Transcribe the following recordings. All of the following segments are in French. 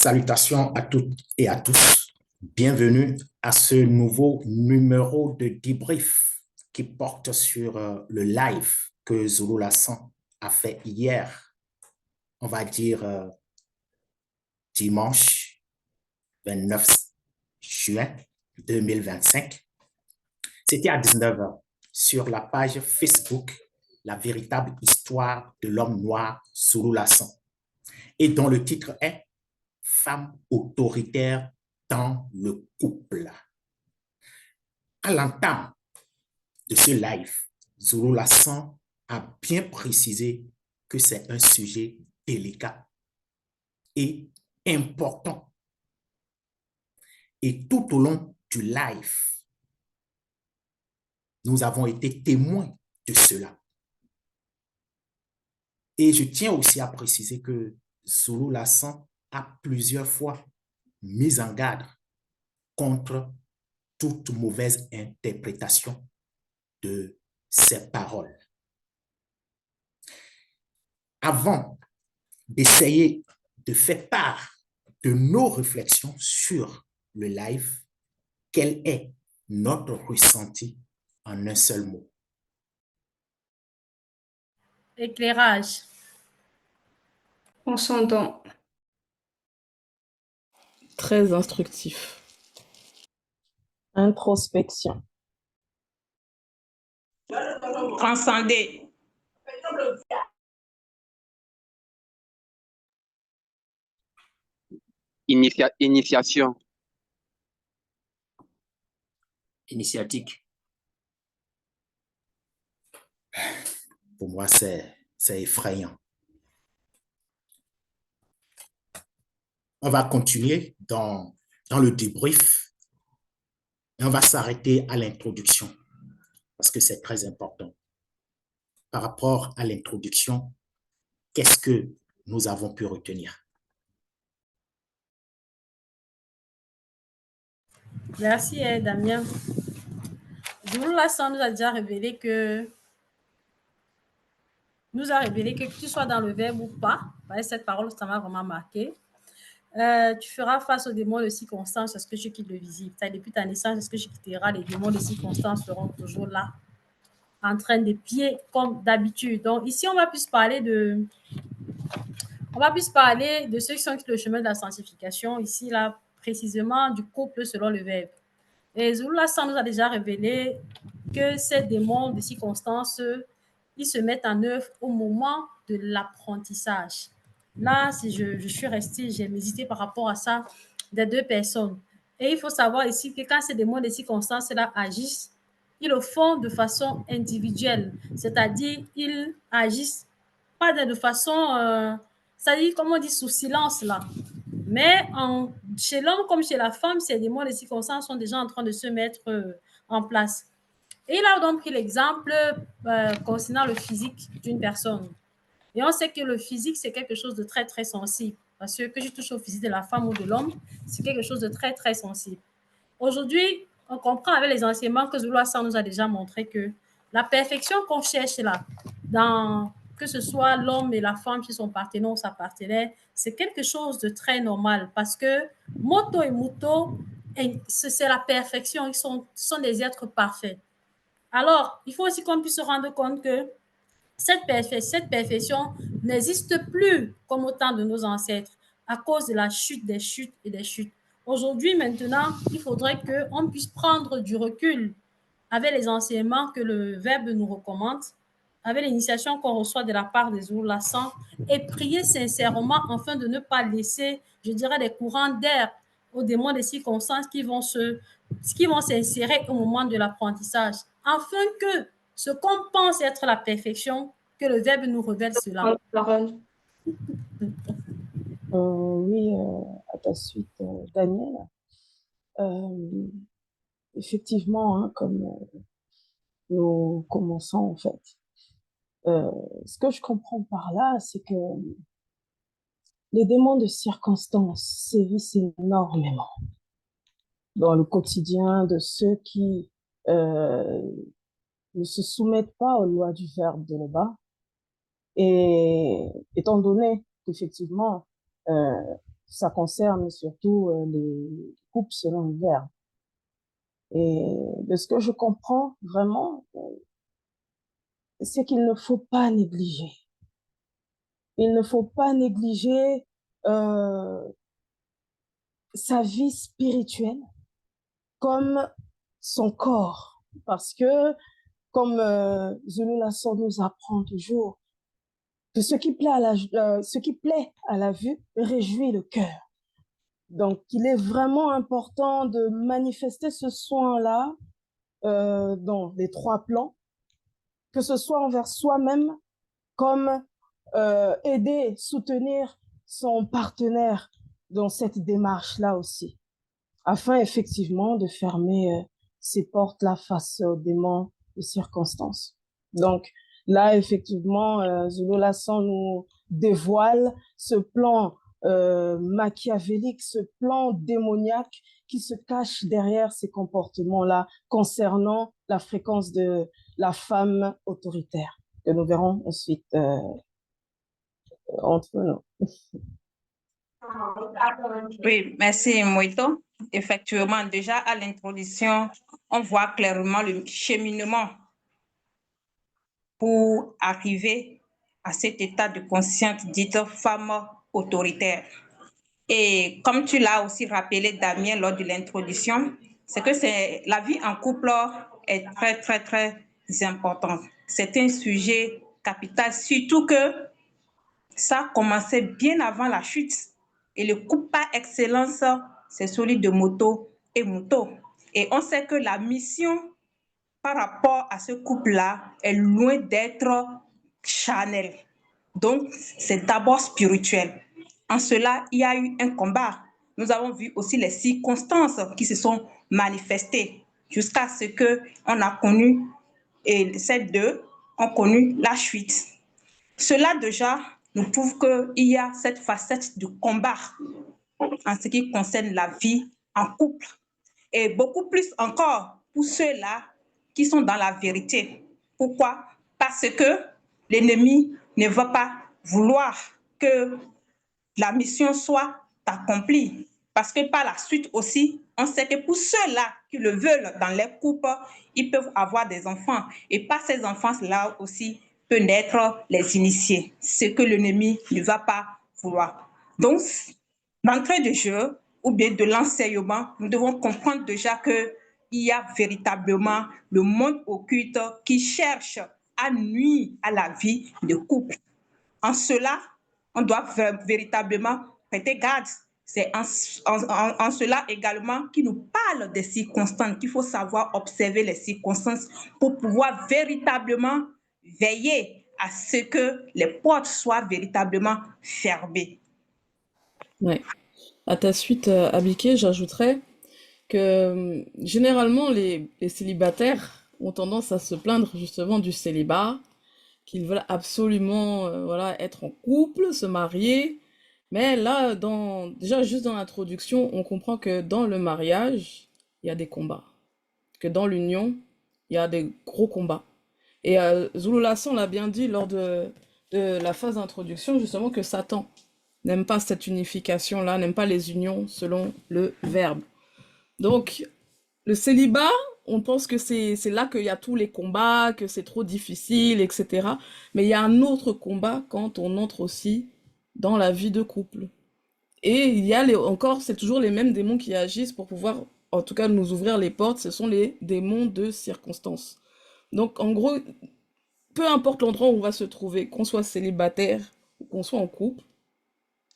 Salutations à toutes et à tous. Bienvenue à ce nouveau numéro de débrief qui porte sur le live que Zulu Lassan a fait hier, on va dire dimanche 29 juin 2025. C'était à 19 h sur la page Facebook La véritable histoire de l'homme noir Zulu Lassan et dont le titre est Femme autoritaire dans le couple. À l'entame de ce live, Zulu Lassan a bien précisé que c'est un sujet délicat et important. Et tout au long du live, nous avons été témoins de cela. Et je tiens aussi à préciser que Zulu Lassan a plusieurs fois mis en garde contre toute mauvaise interprétation de ces paroles. Avant d'essayer de faire part de nos réflexions sur le live, quel est notre ressenti en un seul mot? Éclairage. Transcendant. Très instructif. Introspection. Transcender. Initiation. Initiatique. Pour moi, c'est effrayant. On va continuer dans le débrief et on va s'arrêter à l'introduction parce que c'est très important. Par rapport à l'introduction, qu'est-ce que nous avons pu retenir? Merci, Damien. Zulu Lassan nous a déjà révélé que tu sois dans le verbe ou pas, cette parole, ça m'a vraiment marqué. Tu feras face aux démons de circonstances parce que je quitte le visible. Depuis ta naissance, est-ce que je quitterai les démons de circonstances seront toujours là, en train de pied comme d'habitude. Donc ici, on va plus parler de ceux qui sont sur le chemin de la sanctification. Ici, là, précisément, du couple selon le verbe. Et Zulu Lassan nous a déjà révélé que ces démons de circonstances, ils se mettent en œuvre au moment de l'apprentissage. Là, si je suis restée, j'ai hésité par rapport à ça des deux personnes. Et il faut savoir ici que quand ces démons de circonstances-là agissent, ils le font de façon individuelle, c'est-à-dire ils agissent pas de façon, c'est-à-dire comme on dit sous silence là. Mais chez l'homme comme chez la femme, ces démons de circonstances sont déjà en train de se mettre en place. Et il a donc pris l'exemple concernant le physique d'une personne. Et on sait que le physique, c'est quelque chose de très, très sensible. Parce que je touche au physique de la femme ou de l'homme, c'est quelque chose de très, très sensible. Aujourd'hui, on comprend avec les enseignements que Zulu Lassan nous a déjà montré que la perfection qu'on cherche là, que ce soit l'homme et la femme qui sont partenaires ou sa partenaire, c'est quelque chose de très normal parce que Moto et Muto, c'est la perfection, ils sont des êtres parfaits. Alors, il faut aussi qu'on puisse se rendre compte que cette perfection n'existe plus comme au temps de nos ancêtres à cause de la chute des chutes et des chutes. Aujourd'hui, maintenant, il faudrait qu'on puisse prendre du recul avec les enseignements que le Verbe nous recommande, avec l'initiation qu'on reçoit de la part des Zulu Lassan et prier sincèrement afin de ne pas laisser, je dirais, des courants d'air aux démons des circonstances qui vont s'insérer au moment de l'apprentissage, afin que ce qu'on pense être la perfection, que le Verbe nous révèle cela. Oui, à ta suite, Daniel. Effectivement, hein, comme nous commençons en fait, ce que je comprends par là, c'est que les démons de circonstance sévissent énormément dans le quotidien de ceux qui ne se soumettent pas aux lois du verbe de là-bas. Et étant donné qu'effectivement, ça concerne surtout les couples selon le verbe. Et de ce que je comprends vraiment, c'est qu'il ne faut pas négliger. Il ne faut pas négliger sa vie spirituelle comme son corps. Parce que, comme Zulu Lasson nous apprend toujours, que ce qui plaît à la vue réjouit le cœur. Donc, il est vraiment important de manifester ce soin-là dans les 3 plans, que ce soit envers soi-même, comme aider, soutenir son partenaire dans cette démarche-là aussi, afin effectivement de fermer ces portes-là face aux démons de circonstances. Donc là, effectivement, Zulu Lasson nous dévoile ce plan machiavélique, ce plan démoniaque qui se cache derrière ces comportements-là concernant la fréquence de la femme autoritaire, que nous verrons ensuite entre nous. Oui, merci Moïto. Effectivement, déjà à l'introduction, on voit clairement le cheminement pour arriver à cet état de conscience dite femme autoritaire. Et comme tu l'as aussi rappelé, Damien, lors de l'introduction, c'est que la vie en couple est très, très, très importante. C'est un sujet capital, surtout que ça a commencé bien avant la chute. Et le couple par excellence, c'est celui de Moto et Moto. Et on sait que la mission par rapport à ce couple-là est loin d'être charnelle. Donc, c'est d'abord spirituel. En cela, il y a eu un combat. Nous avons vu aussi les circonstances qui se sont manifestées jusqu'à ce qu'on a connu, et ces deux ont connu la chute. Cela déjà nous prouve qu'il y a cette facette de combat en ce qui concerne la vie en couple. Et beaucoup plus encore pour ceux-là qui sont dans la vérité. Pourquoi? Parce que l'ennemi ne va pas vouloir que la mission soit accomplie. Parce que par la suite aussi, on sait que pour ceux-là qui le veulent dans les couples, ils peuvent avoir des enfants. Et par ces enfants-là aussi peut naître les initiés, ce que l'ennemi ne va pas vouloir. Donc, d'entrée de jeu ou bien de l'enseignement, nous devons comprendre déjà qu'il y a véritablement le monde occulte qui cherche à nuire à la vie de couple. En cela, on doit véritablement prêter garde. C'est en cela également qu'il nous parle des circonstances, qu'il faut savoir observer les circonstances pour pouvoir véritablement veiller à ce que les portes soient véritablement fermées. Ouais. À ta suite, Abiké, j'ajouterais que généralement les célibataires ont tendance à se plaindre justement du célibat, qu'ils veulent absolument voilà, être en couple, se marier. Mais là, déjà juste dans l'introduction, on comprend que dans le mariage, il y a des combats. Que dans l'union, il y a des gros combats. Et Zulu Lasson l'a bien dit lors de la phase d'introduction, justement, que Satan n'aime pas cette unification-là, n'aime pas les unions selon le verbe. Donc, le célibat, on pense que c'est là qu'il y a tous les combats, que c'est trop difficile, etc. Mais il y a un autre combat quand on entre aussi dans la vie de couple. Et il y a encore, c'est toujours les mêmes démons qui agissent pour pouvoir, en tout cas, nous ouvrir les portes. Ce sont les démons de circonstance. Donc, en gros, peu importe l'endroit où on va se trouver, qu'on soit célibataire ou qu'on soit en couple,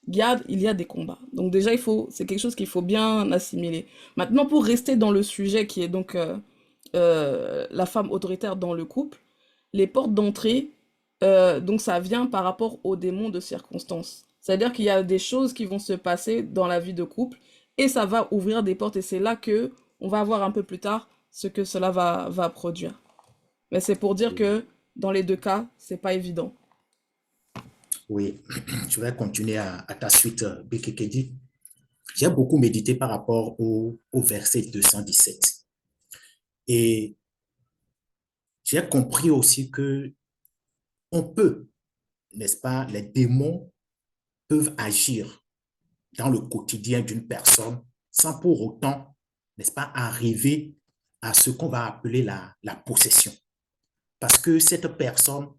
il y a des combats. Donc déjà, c'est quelque chose qu'il faut bien assimiler. Maintenant, pour rester dans le sujet qui est donc la femme autoritaire dans le couple, les portes d'entrée, donc ça vient par rapport aux démons de circonstance. C'est-à-dire qu'il y a des choses qui vont se passer dans la vie de couple et ça va ouvrir des portes et c'est là que on va voir un peu plus tard ce que cela va produire. Mais c'est pour dire que dans les deux cas, c'est pas évident. Oui, je vais continuer à ta suite, Bekekedi. J'ai beaucoup médité par rapport au verset 217. Et j'ai compris aussi que on peut, n'est-ce pas, les démons peuvent agir dans le quotidien d'une personne sans pour autant, n'est-ce pas, arriver à ce qu'on va appeler la possession. Parce que cette personne,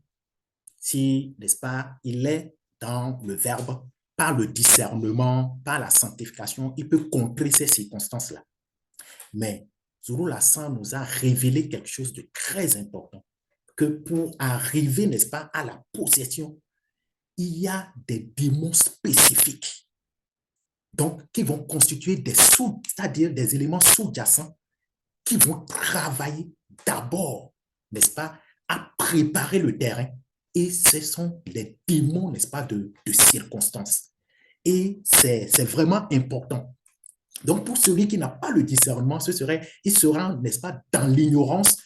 si, n'est-ce pas, il est dans le verbe, par le discernement, par la sanctification, il peut contrer ces circonstances-là. Mais Zulu Lassan nous a révélé quelque chose de très important, que pour arriver, n'est-ce pas, à la possession, il y a des démons spécifiques, donc qui vont constituer c'est-à-dire des éléments sous-jacents qui vont travailler d'abord, n'est-ce pas, à préparer le terrain. Et ce sont les démons, n'est-ce pas, de circonstances. Et c'est vraiment important. Donc, pour celui qui n'a pas le discernement, il sera, n'est-ce pas, dans l'ignorance.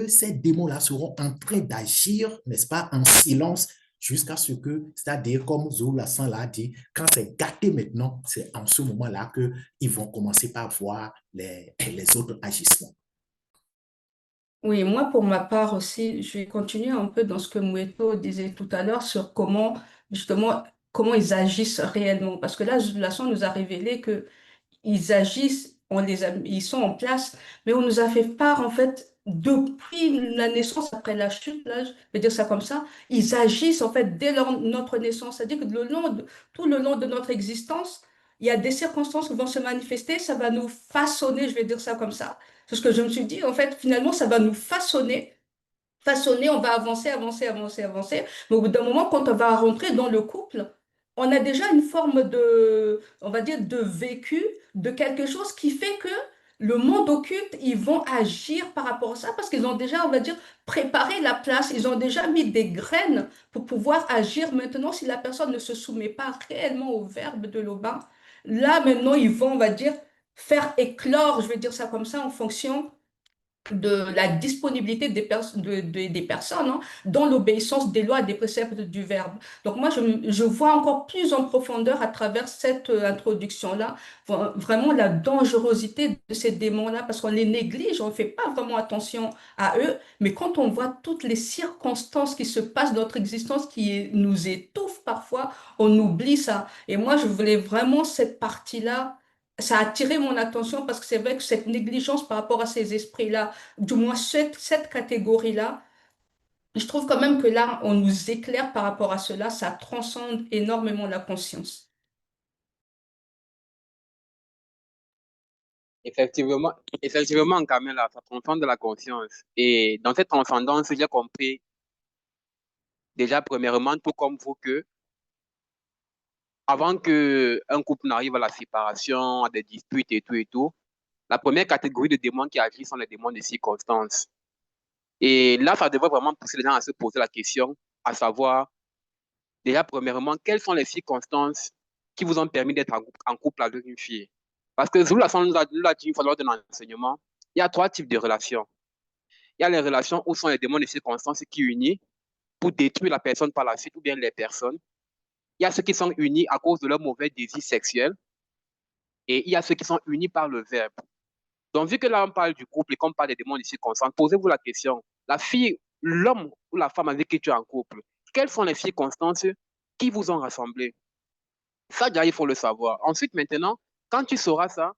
Ces démons-là seront en train d'agir, n'est-ce pas, en silence, jusqu'à ce que, c'est-à-dire, comme Zulu Lassan l'a dit, quand c'est gâté maintenant, c'est en ce moment-là qu'ils vont commencer par voir les autres agissements. Oui, moi, pour ma part aussi, je vais continuer un peu dans ce que Moueto disait tout à l'heure sur comment, justement, comment ils agissent réellement. Parce que là, Zulu Lassan nous a révélé que ils agissent, ils sont en place, mais on nous a fait part, en fait, depuis la naissance, après la chute, là, je vais dire ça comme ça, ils agissent, en fait, dès notre naissance. C'est-à-dire que tout le long de notre existence, il y a des circonstances qui vont se manifester, ça va nous façonner, je vais dire ça comme ça. C'est ce que je me suis dit, en fait, finalement, ça va nous façonner, on va avancer, avancer, avancer, avancer. Mais au bout d'un moment, quand on va rentrer dans le couple, on a déjà une forme de, on va dire, de vécu, de quelque chose qui fait que le monde occulte, ils vont agir par rapport à ça parce qu'ils ont déjà, on va dire, préparé la place, ils ont déjà mis des graines pour pouvoir agir. Maintenant, si la personne ne se soumet pas réellement au verbe de l'Aubin, là, maintenant, ils vont, on va dire, faire éclore, je vais dire ça comme ça, en fonction de la disponibilité des personnes hein, dans l'obéissance des lois et des préceptes du Verbe. Donc moi, je vois encore plus en profondeur à travers cette introduction-là, vraiment la dangerosité de ces démons-là, parce qu'on les néglige, on ne fait pas vraiment attention à eux, mais quand on voit toutes les circonstances qui se passent dans notre existence, qui nous étouffent parfois, on oublie ça. Et moi, je voulais vraiment cette partie-là, ça a attiré mon attention parce que c'est vrai que cette négligence par rapport à ces esprits-là, du moins cette catégorie-là, je trouve quand même que là, on nous éclaire par rapport à cela, ça transcende énormément la conscience. Effectivement, Camilla, ça transcende de la conscience. Et dans cette transcendance, j'ai compris déjà, premièrement, tout comme vous, que avant qu'un couple n'arrive à la séparation, à des disputes et tout, la première catégorie de démons qui agissent sont les démons de circonstance. Et là, ça devrait vraiment pousser les gens à se poser la question, à savoir, déjà, premièrement, quelles sont les circonstances qui vous ont permis d'être en couple avec une fille? Parce que Zulu Lassan nous a dit une fois lors de l'enseignement, il y a 3 types de relations. Il y a les relations où sont les démons de circonstances qui unissent pour détruire la personne par la suite ou bien les personnes. Il y a ceux qui sont unis à cause de leur mauvais désir sexuel et il y a ceux qui sont unis par le verbe. Donc, vu que là, on parle du couple et qu'on parle des démons de circonstances, posez-vous la question, la fille, l'homme ou la femme avec qui tu es en couple, quelles sont les circonstances qui vous ont rassemblé? Ça, déjà, il faut le savoir. Ensuite, maintenant, quand tu sauras ça,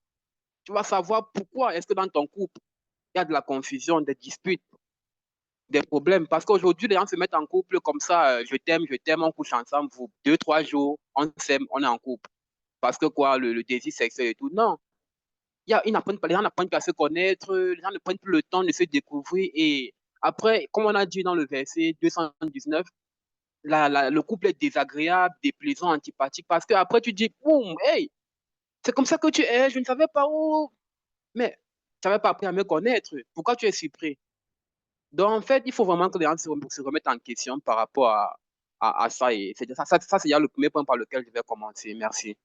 tu vas savoir pourquoi est-ce que dans ton couple, il y a de la confusion, des disputes, des problèmes. Parce qu'aujourd'hui, les gens se mettent en couple comme ça, je t'aime, on couche ensemble, vous, 2, 3 jours, on s'aime, on est en couple. Parce que quoi, le désir sexuel et tout. Non. Les gens n'apprennent pas à se connaître, les gens ne prennent plus le temps de se découvrir. Et après, comme on a dit dans le verset 219, le couple est désagréable, déplaisant, antipathique. Parce qu'après, tu dis, boum, hey, c'est comme ça que tu es, je ne savais pas où. Mais tu n'avais pas appris à me connaître. Pourquoi tu es surpris? Donc, en fait, il faut vraiment que les gens se remettent en question par rapport à ça. Et c'est déjà le premier point par lequel je vais commencer. Merci.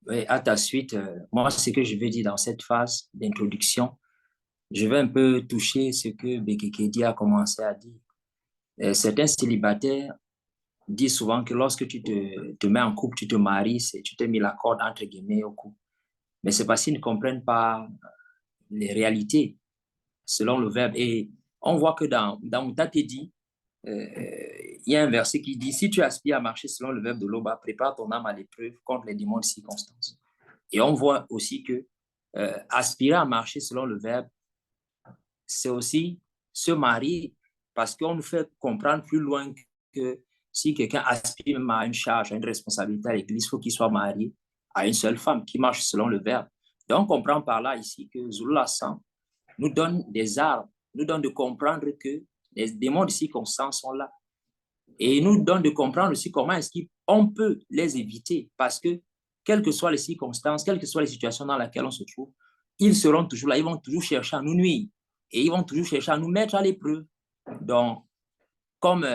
Oui, à ta suite, moi, ce que je veux dire dans cette phase d'introduction, je vais un peu toucher ce que Bekekedi a commencé à dire. Certains célibataires disent souvent que lorsque tu te mets en couple, tu te maries, tu t'es mis la corde entre guillemets au cou. Mais c'est parce qu'ils ne comprennent pas les réalités selon le verbe. Et on voit que dans Moutatedi, il y a un verset qui dit, si tu aspires à marcher selon le verbe de Loba, prépare ton âme à l'épreuve contre les démons de circonstances. Et on voit aussi que aspirer à marcher selon le verbe, c'est aussi se marier, parce qu'on nous fait comprendre plus loin que si quelqu'un aspire même à une charge, à une responsabilité à l'église, il faut qu'il soit marié à une seule femme qui marche selon le verbe. Donc, on comprend par là ici que Zulula San nous donne des armes, nous donne de comprendre que les démons de circonstances sont là. Et il nous donne de comprendre aussi comment est-ce qu'on peut les éviter, parce que quelles que soient les circonstances, quelles que soient les situations dans lesquelles on se trouve, ils seront toujours là, ils vont toujours chercher à nous nuire et ils vont toujours chercher à nous mettre à l'épreuve. Donc, comme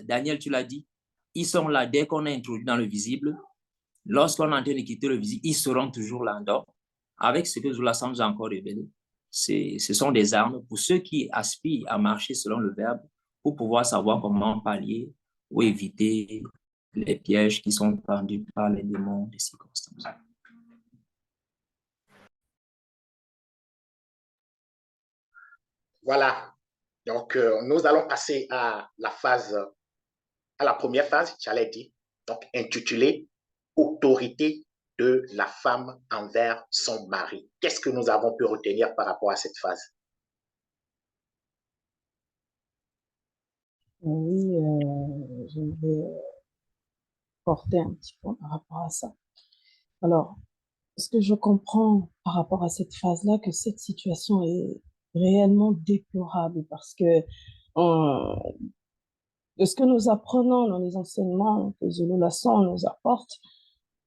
Daniel, tu l'as dit, ils sont là dès qu'on est introduit dans le visible. Lorsqu'on est en train de quitter le visible, ils seront toujours là. Donc, avec ce que Zulula San nous a encore révélé, ce sont des armes pour ceux qui aspirent à marcher selon le verbe, pour pouvoir savoir comment pallier ou éviter les pièges qui sont tendus par les démons des circonstances. Voilà. Donc, nous allons passer à la première phase, j'allais dire, donc intitulée Autorité de la femme envers son mari. Qu'est-ce que nous avons pu retenir par rapport à cette phase? Oui, je vais porter un petit peu par rapport à ça. Alors, ce que je comprends par rapport à cette phase-là, que cette situation est réellement déplorable parce que de ce que nous apprenons dans les enseignements que Zulula San nous apporte,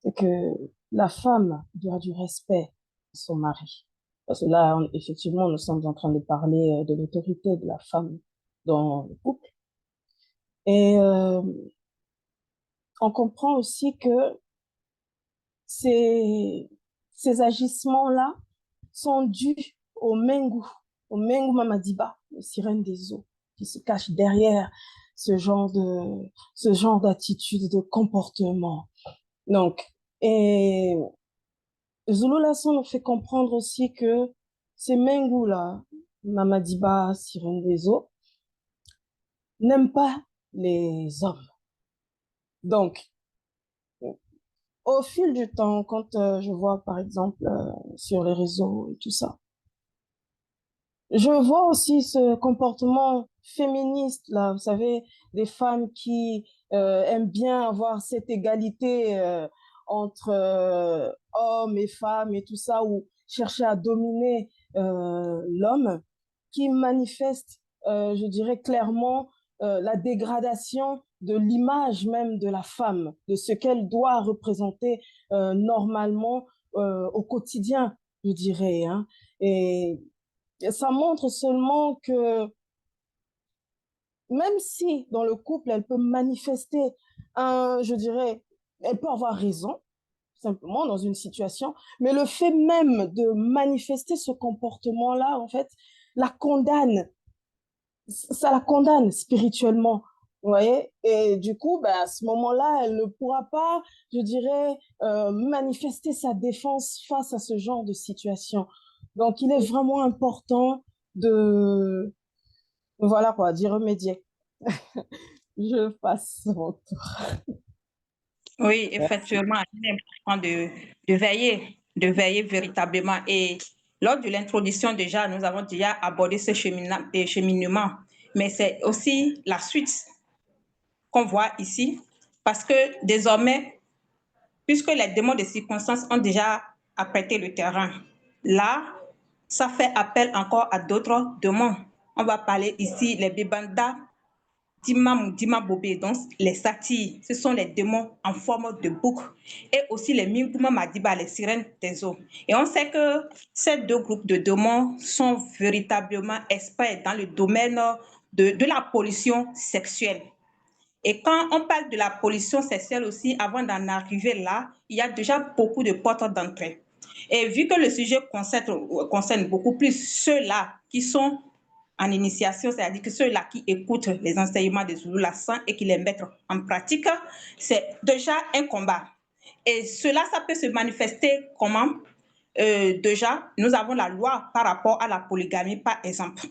c'est que la femme doit du respect à son mari. Parce que là, effectivement, nous sommes en train de parler de l'autorité de la femme dans le couple. Et on comprend aussi que ces agissements-là sont dus au Mengu Mamadiba, les sirènes des eaux, qui se cachent derrière ce genre d'attitude, de comportement. Donc, et Zulula San nous fait comprendre aussi que ces Mengu-là, Mamadiba, sirènes des eaux, n'aiment pas les hommes. Donc, au fil du temps, quand je vois, par exemple, sur les réseaux et tout ça, je vois aussi ce comportement féministe, là, vous savez, des femmes qui aiment bien avoir cette égalité entre hommes et femmes et tout ça, ou chercher à dominer l'homme, qui manifestent, je dirais clairement, la dégradation de l'image même de la femme, de ce qu'elle doit représenter normalement au quotidien, je dirais, hein. Et ça montre seulement que même si dans le couple, elle peut manifester je dirais, elle peut avoir raison, simplement dans une situation, mais le fait même de manifester ce comportement-là, en fait, la condamne, ça la condamne spirituellement. Vous voyez? Et du coup, ben, à ce moment-là, elle ne pourra pas, je dirais, manifester sa défense face à ce genre de situation. Donc, il est vraiment important voilà quoi, d'y remédier. Je passe mon tour. Oui, effectivement, il est important de veiller véritablement. Et lors de l'introduction, déjà, nous avons déjà abordé ce cheminement, mais c'est aussi la suite qu'on voit ici, parce que désormais, puisque les démons de circonstances ont déjà apprêté le terrain, là, ça fait appel encore à d'autres démons. On va parler ici les Bibanda, Dima Bobé, donc les satyres, ce sont les démons en forme de bouc, et aussi les Minguma Madiba, les sirènes des eaux. Et on sait que ces deux groupes de démons sont véritablement experts dans le domaine de la pollution sexuelle. Et quand on parle de la pollution sexuelle aussi, avant d'en arriver là, il y a déjà beaucoup de portes d'entrée. Et vu que le sujet concerne beaucoup plus ceux-là qui sont en initiation, c'est-à-dire que ceux-là qui écoutent les enseignements de Zulula San et qui les mettent en pratique, c'est déjà un combat. Et cela, ça peut se manifester comment? Déjà, nous avons la loi par rapport à la polygamie, par exemple.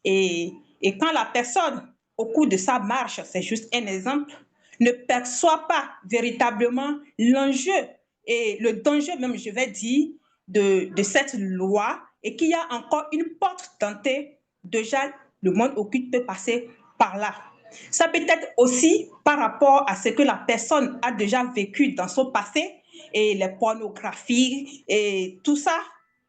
Et quand la personne au cours de sa marche, c'est juste un exemple, ne perçoit pas véritablement l'enjeu et le danger même, je vais dire, de cette loi et qu'il y a encore une porte tentée, déjà le monde occulte peut passer par là. Ça peut être aussi par rapport à ce que la personne a déjà vécu dans son passé et les pornographies et tout ça,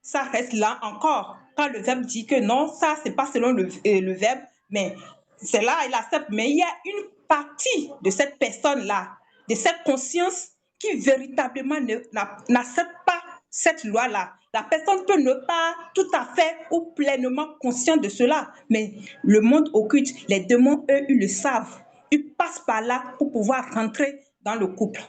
ça reste là encore. Quand le verbe dit que non, ça, c'est pas selon le verbe, mais c'est là, il accepte. Mais il y a une partie de cette personne-là, de cette conscience qui véritablement n'accepte pas cette loi-là. La personne peut ne pas tout à fait ou pleinement conscient de cela, mais le monde occulte, les démons, eux, ils le savent. Ils passent par là pour pouvoir rentrer dans le couple.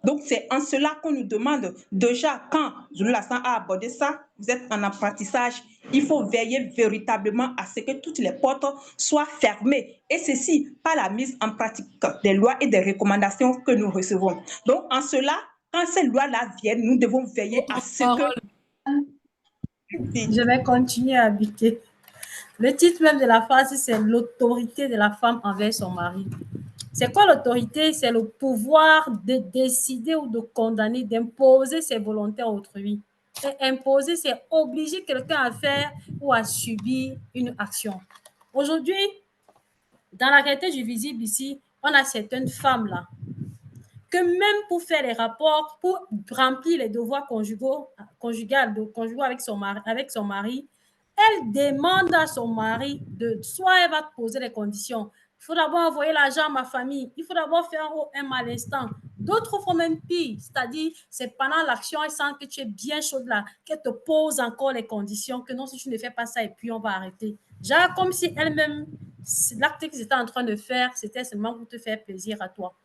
Donc, c'est en cela qu'on nous demande, déjà, quand Zulu Lassan a abordé ça, vous êtes en apprentissage, il faut veiller véritablement à ce que toutes les portes soient fermées. Et ceci, par la mise en pratique des lois et des recommandations que nous recevons. Donc, en cela, quand ces lois-là viennent, nous devons veiller à ce que... Je vais continuer à habiter. Le titre même de la phrase, c'est l'autorité de la femme envers son mari. C'est quoi l'autorité? C'est le pouvoir de décider ou de condamner, d'imposer ses volontés à autrui. Et imposer, c'est obliger quelqu'un à faire ou à subir une action. Aujourd'hui, dans la réalité du visible ici, on a certaines femmes-là que même pour faire les rapports, pour remplir les devoirs conjugaux avec son mari, elle demande à son mari soit elle va poser les conditions. Il faut d'abord envoyer l'argent à ma famille. Il faut d'abord faire un mal instant. D'autres font même pire, c'est-à-dire c'est pendant l'action, elle sent que tu es bien chaude là, qu'elle te pose encore les conditions, que non, si tu ne fais pas ça, et puis on va arrêter. Genre comme si elle-même, l'acte qu'ils étaient en train de faire, c'était seulement pour te faire plaisir à toi.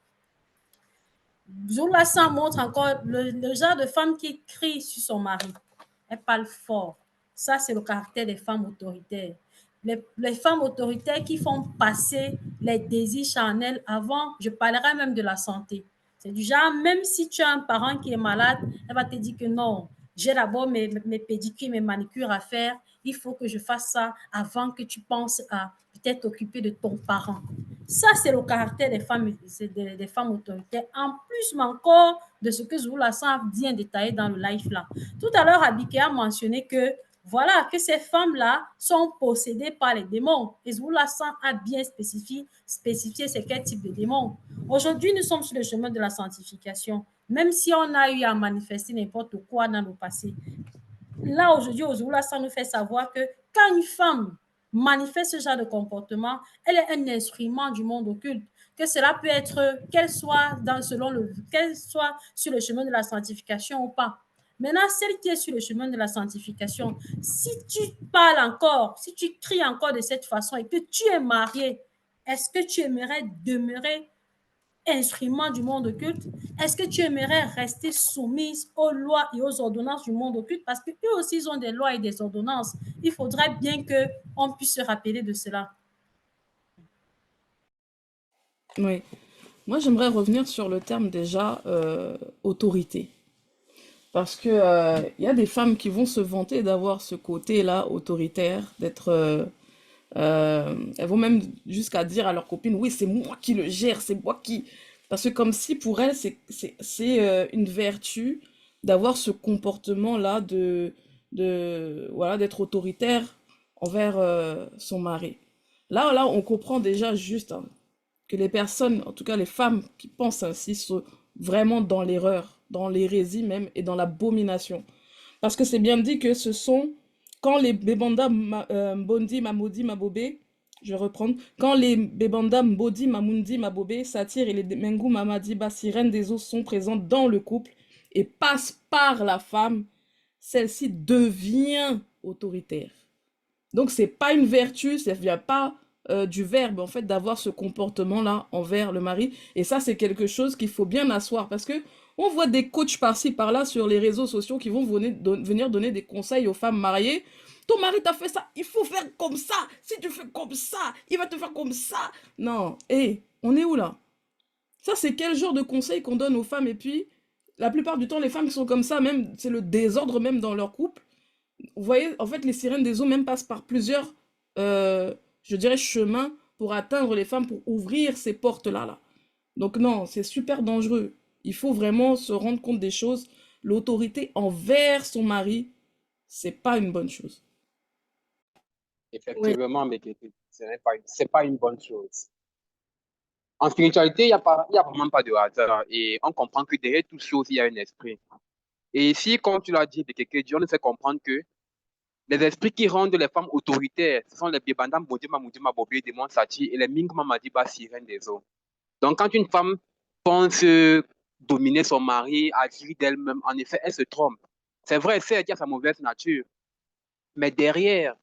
Zulu Lassan montre encore le genre de femme qui crie sur son mari. Elle parle fort. Ça, c'est le caractère des femmes autoritaires. Les femmes autoritaires qui font passer les désirs charnels avant, je parlerai même de la santé. C'est du genre, même si tu as un parent qui est malade, elle va te dire que non, j'ai d'abord mes pédicures, mes manicures à faire. Il faut que je fasse ça avant que tu penses à peut-être t'occuper de ton parent. Ça, c'est le caractère des femmes autoritaires, en plus mais encore de ce que Zulu Lassan a bien détaillé dans le live là. Tout à l'heure, Abike a mentionné que voilà, que ces femmes-là sont possédées par les démons. Et Zulu Lassan a bien spécifié c'est quel type de démons. Aujourd'hui, nous sommes sur le chemin de la sanctification, même si on a eu à manifester n'importe quoi dans le passé. Là, aujourd'hui, Zulu Lassan nous fait savoir que quand une femme manifeste ce genre de comportement, elle est un instrument du monde occulte. Que cela peut être, qu'elle soit sur le chemin de la sanctification ou pas. Maintenant, celle qui est sur le chemin de la sanctification, si tu parles encore, si tu cries encore de cette façon et que tu es marié, est-ce que tu aimerais demeurer instrument du monde occulte? Est-ce que tu aimerais rester soumise aux lois et aux ordonnances du monde occulte? Parce qu'eux aussi, ils ont des lois et des ordonnances. Il faudrait bien qu'on puisse se rappeler de cela. Oui. Moi, j'aimerais revenir sur le terme déjà autorité. Parce que y a des femmes qui vont se vanter d'avoir ce côté-là autoritaire, d'être... elles vont même jusqu'à dire à leurs copines, oui, c'est moi qui le gère, c'est moi qui... Parce que comme si pour elles, c'est une vertu d'avoir ce comportement-là voilà, d'être autoritaire envers son mari. Là, on comprend déjà juste que les personnes, en tout cas les femmes qui pensent ainsi, sont vraiment dans l'erreur, dans l'hérésie même et dans l'abomination. Parce que c'est bien dit que ce sont, quand les Bebanda Mbondi Mamodi Mabobé, je vais reprendre, quand les Bebanda Mbodi Mamundi Mabobé, Satir et les Mengu Mamadi Basirène des eaux sont présents dans le couple et passent par la femme, celle-ci devient autoritaire. Donc c'est pas une vertu, ça ne vient pas du verbe en fait d'avoir ce comportement-là envers le mari. Et ça, c'est quelque chose qu'il faut bien asseoir parce que on voit des coachs par-ci, par-là sur les réseaux sociaux qui vont venir donner des conseils aux femmes mariées. Ton mari t'a fait ça, il faut faire comme ça. Si tu fais comme ça, il va te faire comme ça. Non, on est où là? Ça, c'est quel genre de conseils qu'on donne aux femmes? Et puis, la plupart du temps, les femmes qui sont comme ça, même, c'est le désordre même dans leur couple. Vous voyez, en fait, les sirènes des eaux même passent par plusieurs, je dirais, chemins pour atteindre les femmes, pour ouvrir ces portes-là. Là. Donc non, c'est super dangereux. Il faut vraiment se rendre compte des choses. L'autorité envers son mari, c'est pas une bonne chose. Effectivement, mais c'est pas une bonne chose. En spiritualité, il y a vraiment pas de hasard. Et on comprend que derrière toute chose, il y a un esprit. Et ici, comme tu l'as dit, Dieu nous fait comprendre que les esprits qui rendent les femmes autoritaires, ce sont les Bébandam, Bodima, Moudima, Bobé, Démon, Sati et les Mingma, Madiba, Sirène des eaux. Donc, quand une femme pense dominer son mari, agir d'elle-même, en effet, elle se trompe. C'est vrai, c'est dire sa mauvaise nature. Mais derrière,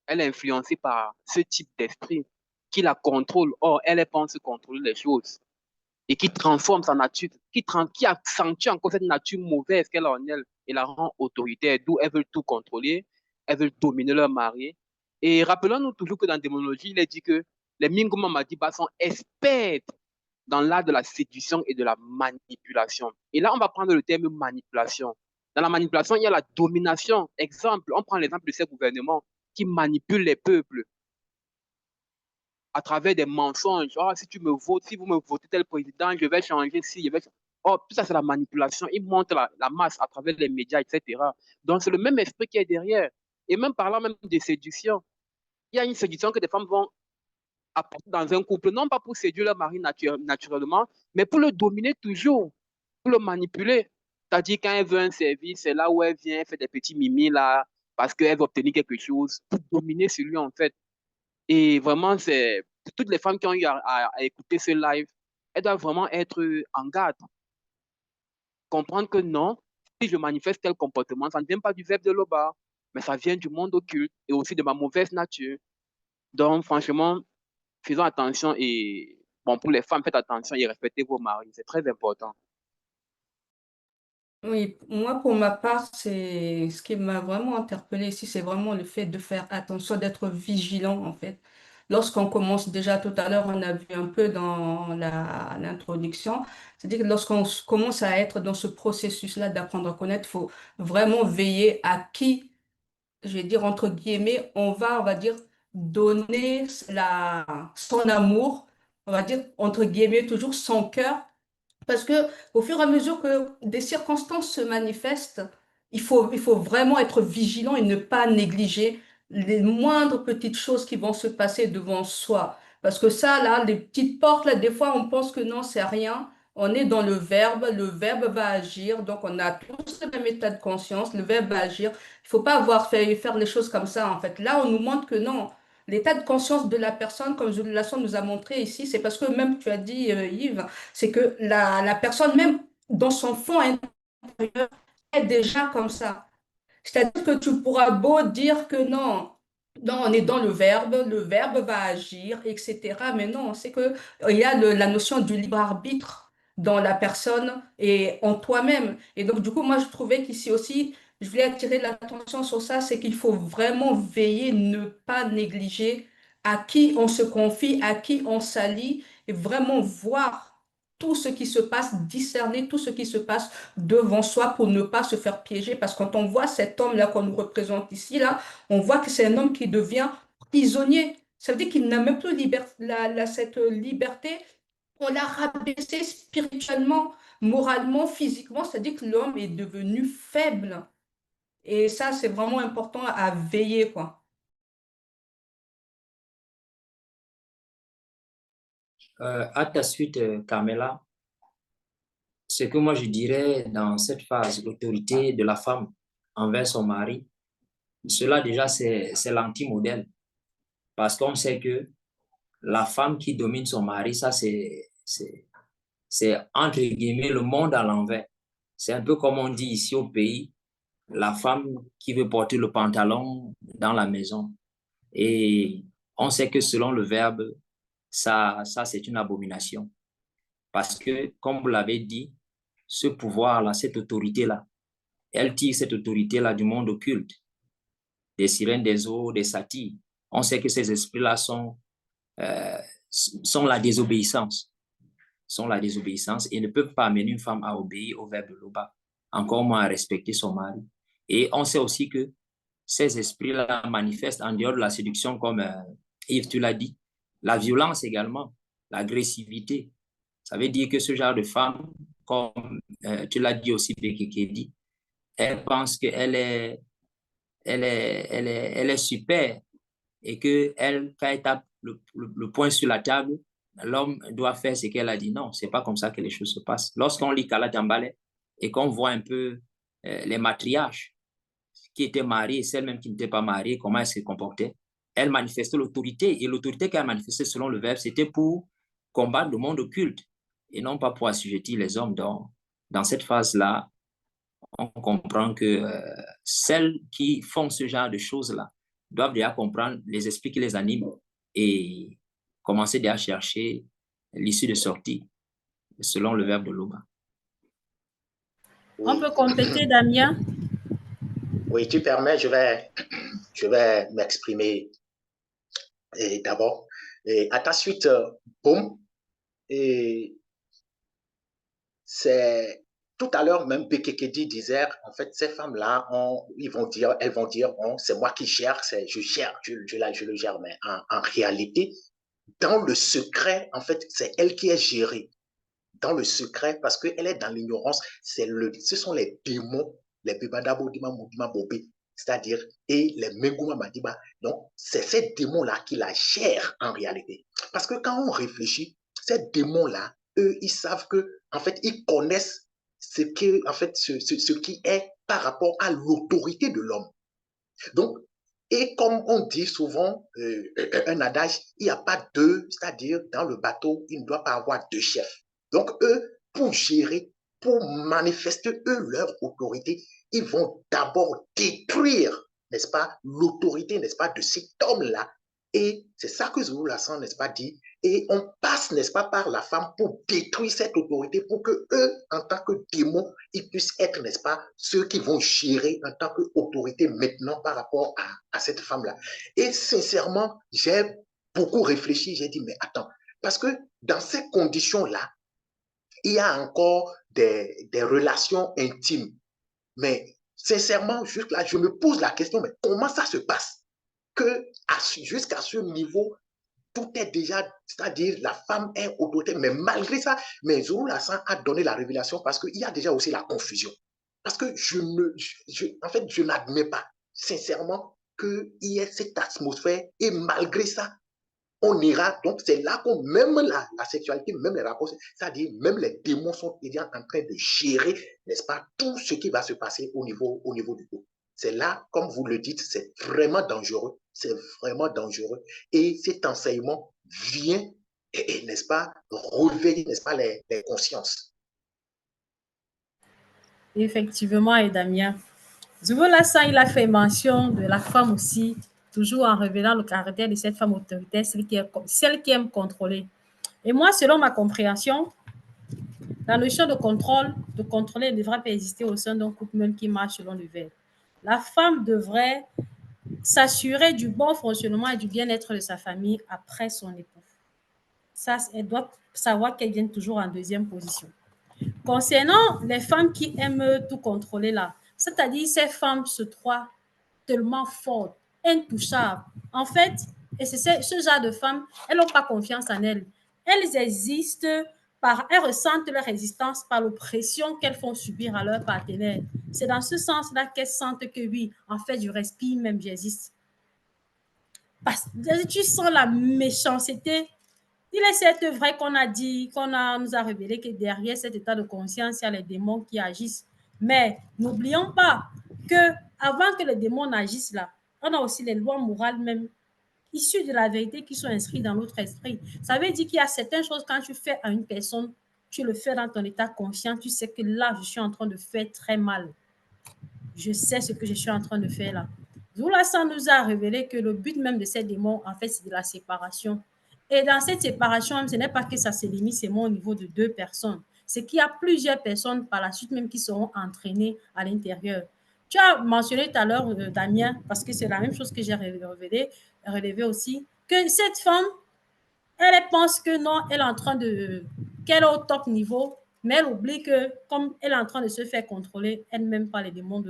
elle est influencée par ce type d'esprit qui la contrôle. Or, elle pense contrôler les choses et qui transforme sa nature, qui accentue encore cette nature mauvaise qu'elle a en elle et la rend autoritaire, d'où elle veut tout contrôler, elle veut dominer leur mari. Et rappelons-nous toujours que dans la démonologie, il est dit que les Mingoma Madiba sont experts dans l'art de la séduction et de la manipulation. Et là, on va prendre le terme manipulation. Dans la manipulation, il y a la domination. Exemple, on prend l'exemple de ces gouvernements qui manipulent les peuples à travers des mensonges. Oh, si tu me votes, si vous me votez tel président, je vais changer ci, je vais... Oh, tout ça, c'est la manipulation. Ils montrent la masse à travers les médias, etc. Donc, c'est le même esprit qui est derrière. Et même parlant même de séduction, il y a une séduction que des femmes vont apporter dans un couple, non pas pour séduire leur mari naturellement, mais pour le dominer toujours, pour le manipuler. C'est-à-dire, quand elle veut un service, c'est là où elle vient, elle fait des petits mimis là, parce qu'elle veut obtenir quelque chose, pour dominer sur lui, en fait. Et vraiment, c'est toutes les femmes qui ont eu à écouter ce live, elles doivent vraiment être en garde. Comprendre que non, si je manifeste tel comportement, ça ne vient pas du verbe de l'Oba, mais ça vient du monde occulte et aussi de ma mauvaise nature. Donc, franchement, faisons attention et, bon, pour les femmes, faites attention et respectez vos maris. C'est très important. Oui, moi pour ma part, c'est ce qui m'a vraiment interpellée ici, c'est vraiment le fait de faire attention, d'être vigilant en fait. Lorsqu'on commence déjà tout à l'heure, on a vu un peu dans l'introduction, c'est-à-dire que commence à être dans ce processus-là d'apprendre à connaître, il faut vraiment veiller à qui, je vais dire entre guillemets, on va dire, donner son amour, on va dire entre guillemets toujours son cœur parce que au fur et à mesure que des circonstances se manifestent, il faut vraiment être vigilant et ne pas négliger les moindres petites choses qui vont se passer devant soi. Parce que ça, là, les petites portes, là, des fois, on pense que non, c'est rien. On est dans le verbe va agir, donc on a tous le même état de conscience, le verbe va agir. Il faut pas faire les choses comme ça, en fait. Là, on nous montre que non. L'état de conscience de la personne, comme Jules Lasson nous a montré ici, c'est parce que même tu as dit, Yves, c'est que la personne, même dans son fond intérieur, est déjà comme ça. C'est-à-dire que tu pourras beau dire que non, non, on est dans le verbe va agir, etc. Mais non, c'est que il y a la notion du libre arbitre dans la personne et en toi-même. Et donc, du coup, moi, je trouvais qu'ici aussi, je voulais attirer l'attention sur ça, c'est qu'il faut vraiment veiller, ne pas négliger à qui on se confie, à qui on s'allie, et vraiment voir tout ce qui se passe, discerner tout ce qui se passe devant soi pour ne pas se faire piéger. Parce que quand on voit cet homme-là qu'on nous représente ici, là, on voit que c'est un homme qui devient prisonnier. Ça veut dire qu'il n'a même plus cette liberté. On l'a rabaissé spirituellement, moralement, physiquement. C'est-à-dire que l'homme est devenu faible. Et ça, c'est vraiment important à veiller, quoi. À ta suite, Carmela, ce que moi je dirais dans cette phase, l'autorité de la femme envers son mari, cela déjà c'est l'anti-modèle. Parce qu'on sait que la femme qui domine son mari, ça c'est entre guillemets le monde à l'envers. C'est un peu comme on dit ici au pays, la femme qui veut porter le pantalon dans la maison. Et on sait que selon le verbe, ça c'est une abomination. Parce que, comme vous l'avez dit, ce pouvoir-là, cette autorité-là, elle tire cette autorité-là du monde occulte, des sirènes des eaux, des satyres. On sait que ces esprits-là sont la désobéissance. Sont la désobéissance et ne peuvent pas amener une femme à obéir au verbe de l'Oba, encore moins à respecter son mari. Et on sait aussi que ces esprits-là manifestent en dehors de la séduction, comme Yves, tu l'as dit, La violence également, l'agressivité. Ça veut dire que ce genre de femme, comme tu l'as dit aussi, Bekekedi, elle pense qu'elle elle est super et que quand elle tape le poing sur la table, l'homme doit faire ce qu'elle a dit. Non, c'est pas comme ça que les choses se passent. Lorsqu'on lit Kala Djambale et qu'on voit un peu les matriarches qui étaient mariées, celles même qui n'étaient pas mariées, comment elles se comportaient, elles manifestaient l'autorité. Et l'autorité qu'elles manifestaient selon le verbe, c'était pour combattre le monde occulte et non pas pour assujettir les hommes. Dans cette phase-là, on comprend que celles qui font ce genre de choses-là doivent déjà comprendre les esprits qui les animent et commencer déjà à chercher l'issue de sortie selon le verbe de Loma. On peut compléter, Damien? Oui, tu permets, je vais m'exprimer d'abord. À ta suite, Boum, c'est tout à l'heure même Bekekedi disait, en fait, ces femmes-là, elles vont dire, bon, c'est moi qui gère, je le gère, mais en réalité, dans le secret, en fait, c'est elle qui est gérée. Dans le secret, parce qu'elle est dans l'ignorance, ce sont les démons, les Bebadabo Dima Moudima Bobé, c'est-à-dire, et les Mengouma Madiba. Donc, c'est ces démons-là qui la gèrent en réalité. Parce que quand on réfléchit, ces démons-là, eux, ils savent que, en fait, ils connaissent ce qui est par rapport à l'autorité de l'homme. Donc, et comme on dit souvent, un adage, il n'y a pas deux, c'est-à-dire dans le bateau, il ne doit pas avoir deux chefs. Donc, eux, pour gérer, pour manifester, eux, leur autorité, ils vont d'abord détruire, n'est-ce pas, l'autorité, n'est-ce pas, de cet homme-là. Et c'est ça que Zulu Lassan, n'est-ce pas, dit. Et on passe, n'est-ce pas, par la femme pour détruire cette autorité, pour que eux, en tant que démons, ils puissent être, n'est-ce pas, ceux qui vont gérer en tant qu'autorité maintenant par rapport à cette femme-là. Et sincèrement, j'ai beaucoup réfléchi, j'ai dit, mais attends, parce que dans ces conditions-là, il y a encore des relations intimes. Mais sincèrement, juste là, je me pose la question, mais comment ça se passe que jusqu'à ce niveau, tout est déjà, c'est-à-dire la femme est autorité, mais malgré ça, mais Zulu Lassan a donné la révélation parce qu'il y a déjà aussi la confusion. Parce que en fait, je n'admets pas, sincèrement, qu'il y ait cette atmosphère et malgré ça, on ira, donc c'est là qu'on, même la sexualité, même les rapports, c'est-à-dire même les démons sont déjà en train de gérer, n'est-ce pas, tout ce qui va se passer au niveau du couple. C'est là, comme vous le dites, c'est vraiment dangereux, et cet enseignement vient, n'est-ce pas, réveiller, n'est-ce pas, les consciences. Effectivement, et Damien. Zulu Lassan, il a fait mention de la femme aussi, toujours en révélant le caractère de cette femme autoritaire, celle qui aime contrôler. Et moi, selon ma compréhension, la notion de contrôler ne devrait pas exister au sein d'un couple même qui marche selon le verbe. La femme devrait s'assurer du bon fonctionnement et du bien-être de sa famille après son époux. Ça, elle doit savoir qu'elle vient toujours en deuxième position. Concernant les femmes qui aiment tout contrôler là, c'est-à-dire ces femmes se croient tellement fortes, intouchables. En fait, et c'est ce genre de femmes, elles n'ont pas confiance en elles. Elles existent elles ressentent leur résistance par l'oppression qu'elles font subir à leur partenaire. C'est dans ce sens-là qu'elles sentent que oui, en fait, je respire même, j'existe. Parce que tu sens la méchanceté. Il est certes vrai qu'on a dit, nous a révélé que derrière cet état de conscience, il y a les démons qui agissent. Mais n'oublions pas que avant que les démons n'agissent là, on a aussi les lois morales même issues de la vérité qui sont inscrites dans notre esprit. Ça veut dire qu'il y a certaines choses, quand tu fais à une personne, tu le fais dans ton état conscient, tu sais que là, je suis en train de faire très mal. Je sais ce que je suis en train de faire là. Zulu Lassan nous a révélé que le but même de ces démons, en fait, c'est de la séparation. Et dans cette séparation, ce n'est pas que ça se limite seulement au niveau de 2 personnes. C'est qu'il y a plusieurs personnes par la suite même qui seront entraînées à l'intérieur. Tu as mentionné tout à l'heure, Damien, parce que c'est la même chose que j'ai relevé aussi, que cette femme, elle pense que non, elle est en train qu'elle est au top niveau, mais elle oublie que comme elle est en train de se faire contrôler, elle n'aime pas les démons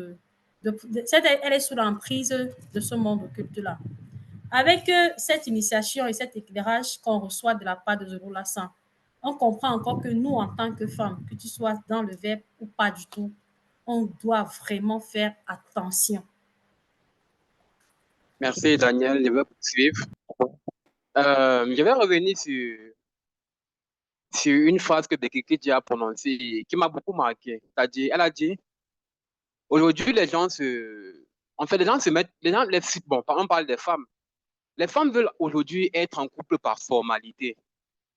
elle est sous l'emprise de ce monde occulte-là. Avec cette initiation et cet éclairage qu'on reçoit de la part de Zulu Lassan, on comprend encore que nous, en tant que femmes, que tu sois dans le verbe ou pas du tout, on doit vraiment faire attention. Merci, Daniel. Je vais poursuivre. Je vais revenir sur une phrase que Bekiki a prononcée qui m'a beaucoup marqué. Elle a dit, aujourd'hui, les gens se mettent, bon, on parle des femmes. Les femmes veulent aujourd'hui être en couple par formalité.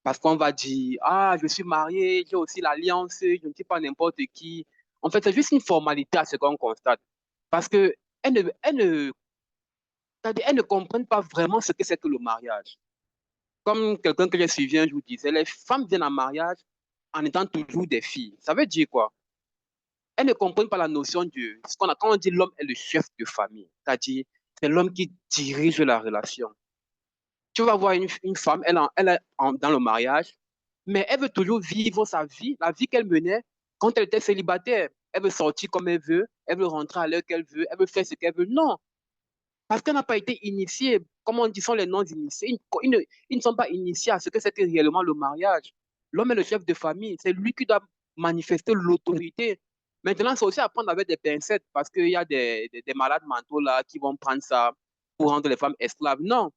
Parce qu'on va dire, ah, je suis mariée, j'ai aussi l'alliance, je ne suis pas n'importe qui. En fait, c'est juste une formalité à ce qu'on constate. Parce que elles ne comprennent pas vraiment ce que c'est que le mariage. Comme quelqu'un que j'ai suivi un jour disait, les femmes viennent en mariage en étant toujours des filles. Ça veut dire quoi? Elles ne comprennent pas la notion de ce qu'on a quand on dit l'homme est le chef de famille. C'est-à-dire, c'est l'homme qui dirige la relation. Tu vas voir une femme, elle est dans le mariage, mais elle veut toujours vivre sa vie, la vie qu'elle menait quand elle était célibataire. Elle veut sortir comme elle veut rentrer à l'heure qu'elle veut, elle veut faire ce qu'elle veut. Non, parce qu'elle n'a pas été initiée. Comme on dit, sont les non-initiés. Ils ne sont pas initiés à ce que c'est réellement le mariage. L'homme est le chef de famille. C'est lui qui doit manifester l'autorité. Maintenant, c'est aussi à prendre avec des pincettes parce qu'il y a des malades mentaux là qui vont prendre ça pour rendre les femmes esclaves. Non,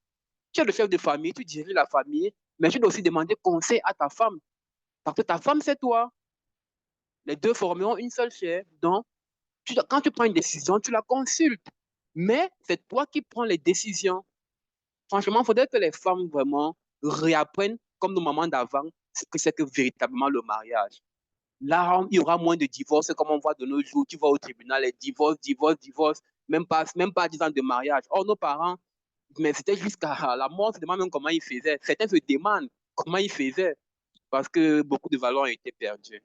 tu es le chef de famille, tu diriges la famille, mais tu dois aussi demander conseil à ta femme. Parce que ta femme, c'est toi. Les deux formeront une seule chair. Donc, quand tu prends une décision, tu la consultes. Mais c'est toi qui prends les décisions. Franchement, il faudrait que les femmes vraiment réapprennent, comme nos mamans d'avant, ce que c'est que véritablement le mariage. Là, il y aura moins de divorces, comme on voit de nos jours. Tu vas au tribunal, les divorces, même pas 10 ans de mariage. Or, nos parents, mais c'était jusqu'à la mort, on se demande même comment ils faisaient. Certains se demandent comment ils faisaient, parce que beaucoup de valeurs ont été perdues.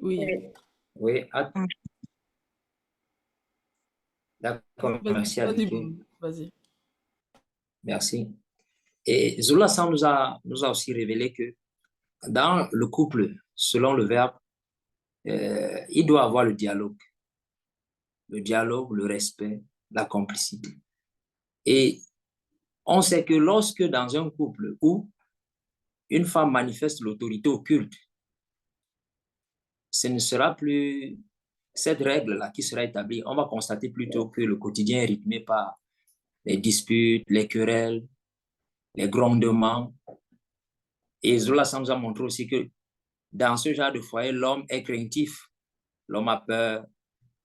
Oui. Oui. D'accord, merci à Vas-y. Merci. Et Zulu Lassan nous a aussi révélé que dans le couple, selon le verbe, il doit avoir le dialogue, le respect, la complicité. Et on sait que lorsque dans un couple où une femme manifeste l'autorité occulte, ce ne sera plus cette règle-là qui sera établie. On va constater plutôt que le quotidien est rythmé par les disputes, les querelles, les grondements. Et Zulu Lassan nous a montré aussi que dans ce genre de foyer, l'homme est craintif. L'homme a peur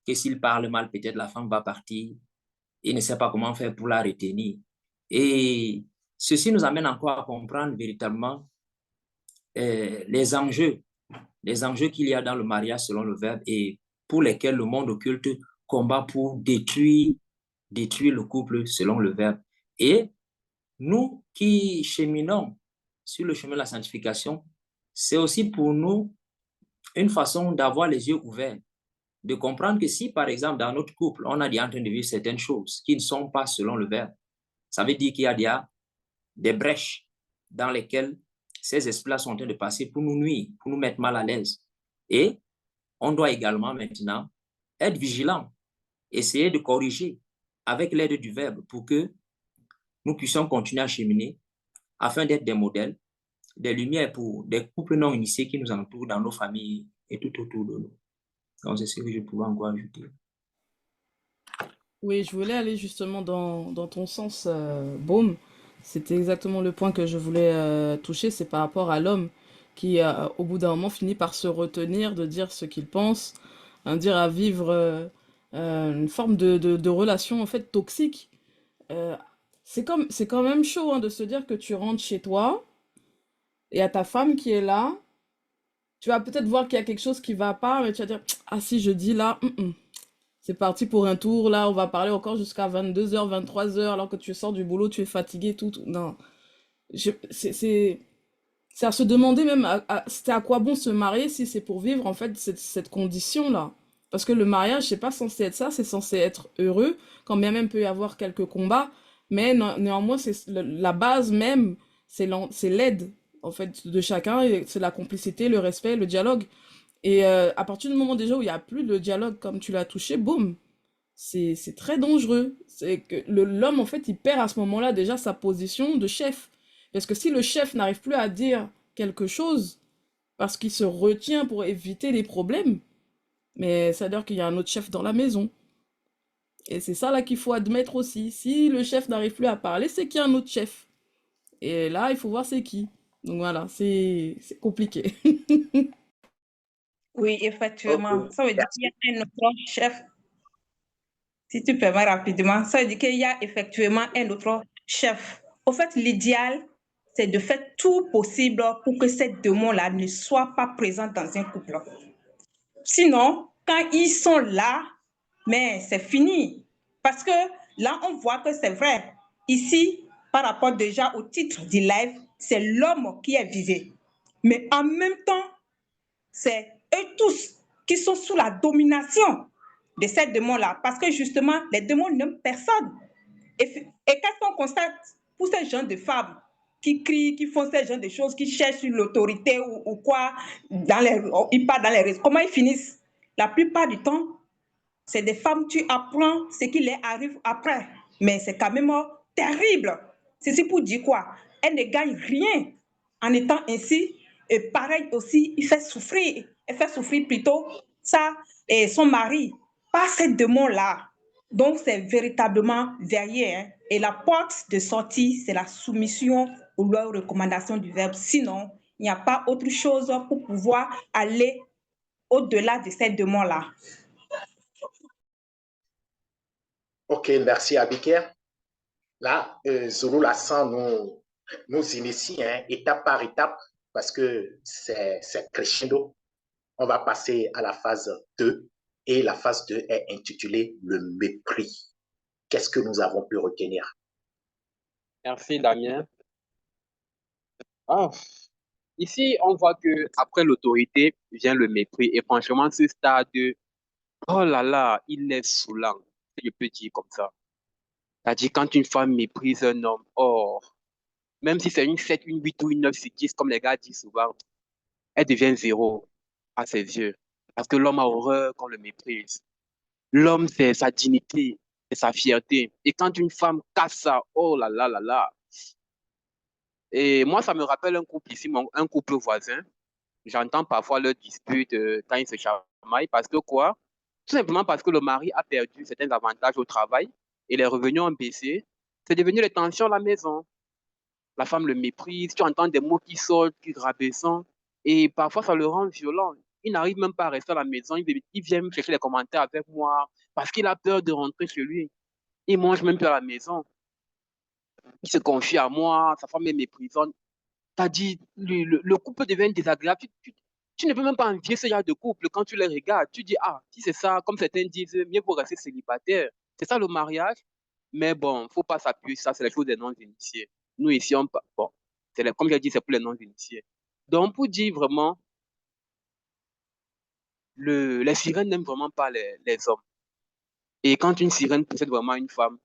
que s'il parle mal, peut-être la femme va partir. Il ne sait pas comment faire pour la retenir. Et ceci nous amène encore à comprendre véritablement les enjeux qu'il y a dans le mariage selon le verbe et pour lesquels le monde occulte combat pour détruire le couple selon le verbe. Et nous qui cheminons sur le chemin de la sanctification, c'est aussi pour nous une façon d'avoir les yeux ouverts, de comprendre que si, par exemple, dans notre couple, on est en train de vivre certaines choses qui ne sont pas selon le verbe, ça veut dire qu'il y a des brèches dans lesquelles ces esprits-là sont en train de passer pour nous nuire, pour nous mettre mal à l'aise. Et on doit également maintenant être vigilant, essayer de corriger avec l'aide du verbe pour que nous puissions continuer à cheminer afin d'être des modèles, des lumières pour des couples non initiés qui nous entourent dans nos familles et tout autour de nous. Donc, c'est ce que je pouvais encore ajouter. Oui, je voulais aller justement dans ton sens, Baume. C'était exactement le point que je voulais toucher, c'est par rapport à l'homme qui, au bout d'un moment, finit par se retenir de dire ce qu'il pense, dire à vivre une forme de relation en fait toxique. C'est quand même chaud de se dire que tu rentres chez toi et à ta femme qui est là, tu vas peut-être voir qu'il y a quelque chose qui va pas, mais tu vas dire, ah si je dis là, c'est parti pour un tour, là, on va parler encore jusqu'à 22h, 23h, alors que tu sors du boulot, tu es fatigué, tout. Non. C'est à se demander même, c'était à quoi bon se marier si c'est pour vivre, en fait, cette condition-là. Parce que le mariage, c'est pas censé être ça, c'est censé être heureux, quand bien même peut y avoir quelques combats, mais néanmoins, la base même, c'est l'aide, en fait, de chacun, et c'est la complicité, le respect, le dialogue. Et à partir du moment déjà où il n'y a plus de dialogue comme tu l'as touché, boum, c'est très dangereux. C'est que l'homme, en fait, il perd à ce moment-là déjà sa position de chef. Parce que si le chef n'arrive plus à dire quelque chose, parce qu'il se retient pour éviter les problèmes, mais ça veut dire qu'il y a un autre chef dans la maison. Et c'est ça là qu'il faut admettre aussi. Si le chef n'arrive plus à parler, c'est qu'il y a un autre chef. Et là, il faut voir c'est qui. Donc voilà, c'est compliqué. Oui, Ok, effectivement. Ça veut dire qu'il y merci. a un autre chef. Si tu permets rapidement, ça veut dire qu'il y a effectivement un autre chef. Au fait, l'idéal, c'est de faire tout possible pour que cette démon-là ne soit pas présente dans un couple. Sinon, quand ils sont là, mais c'est fini. Parce que là, on voit que c'est vrai. Ici, par rapport déjà au titre du live, c'est l'homme qui est visé. Mais en même temps, c'est eux tous qui sont sous la domination de ces démons-là. Parce que justement, les démons n'aiment personne. Et qu'est-ce qu'on constate pour ces gens de femmes qui crient, qui font ces genres de choses, qui cherchent l'autorité ou quoi, ils partent dans les réseaux. Comment ils finissent? La plupart du temps, c'est des femmes, tu apprends ce qui leur arrive après. Mais c'est quand même terrible. C'est pour dire quoi? Elle ne gagne rien en étant ainsi. Et pareil aussi, il fait souffrir. Elle fait souffrir plutôt ça et son mari, pas ces démons-là. Donc, c'est véritablement verrier. Hein. Et la porte de sortie, c'est la soumission aux lois et recommandations du verbe. Sinon, il n'y a pas autre chose pour pouvoir aller au-delà de ces démons-là. Ok, merci Abiker. Là, Zulu Lassan nous initie hein, étape par étape parce que c'est crescendo. On va passer à la phase 2 et la phase 2 est intitulée le mépris. Qu'est-ce que nous avons pu retenir? Merci, Damien. Ah, ici, on voit que après l'autorité vient le mépris. Et franchement, ce stade, oh là là, il est saoulant. Je peux dire comme ça. C'est-à-dire, quand une femme méprise un homme, oh, même si c'est une 7, une 8 ou une 9 sur 10, comme les gars disent souvent, elle devient zéro à ses yeux. Parce que l'homme a horreur qu'on le méprise. L'homme, c'est sa dignité, c'est sa fierté. Et quand une femme casse ça, oh là là là là. Et moi, ça me rappelle un couple ici, un couple voisin. J'entends parfois leurs disputes quand ils se chamaillent. Parce que quoi? Tout simplement parce que le mari a perdu certains avantages au travail et les revenus ont baissé. C'est devenu les tensions à la maison. La femme le méprise, tu entends des mots qui sortent, qui rabaissent, et parfois ça le rend violent. Il n'arrive même pas à rester à la maison, il vient me chercher les commentaires avec moi parce qu'il a peur de rentrer chez lui. Il mange même plus à la maison. Il se confie à moi, sa femme est méprisante. T'as dit, le couple devient désagréable. Tu ne peux même pas envier ce genre de couple quand tu les regardes. Tu dis, ah, si c'est ça, comme certains disent, mieux pour rester célibataire. C'est ça le mariage. Mais bon, faut pas s'appuyer sur ça, c'est les choses des non-initiés. Nous ici, bon, comme j'ai dit, c'est pour les non-initiés. Donc, pour dire vraiment, les sirènes n'aiment vraiment pas les hommes. Et quand une sirène possède vraiment une femme,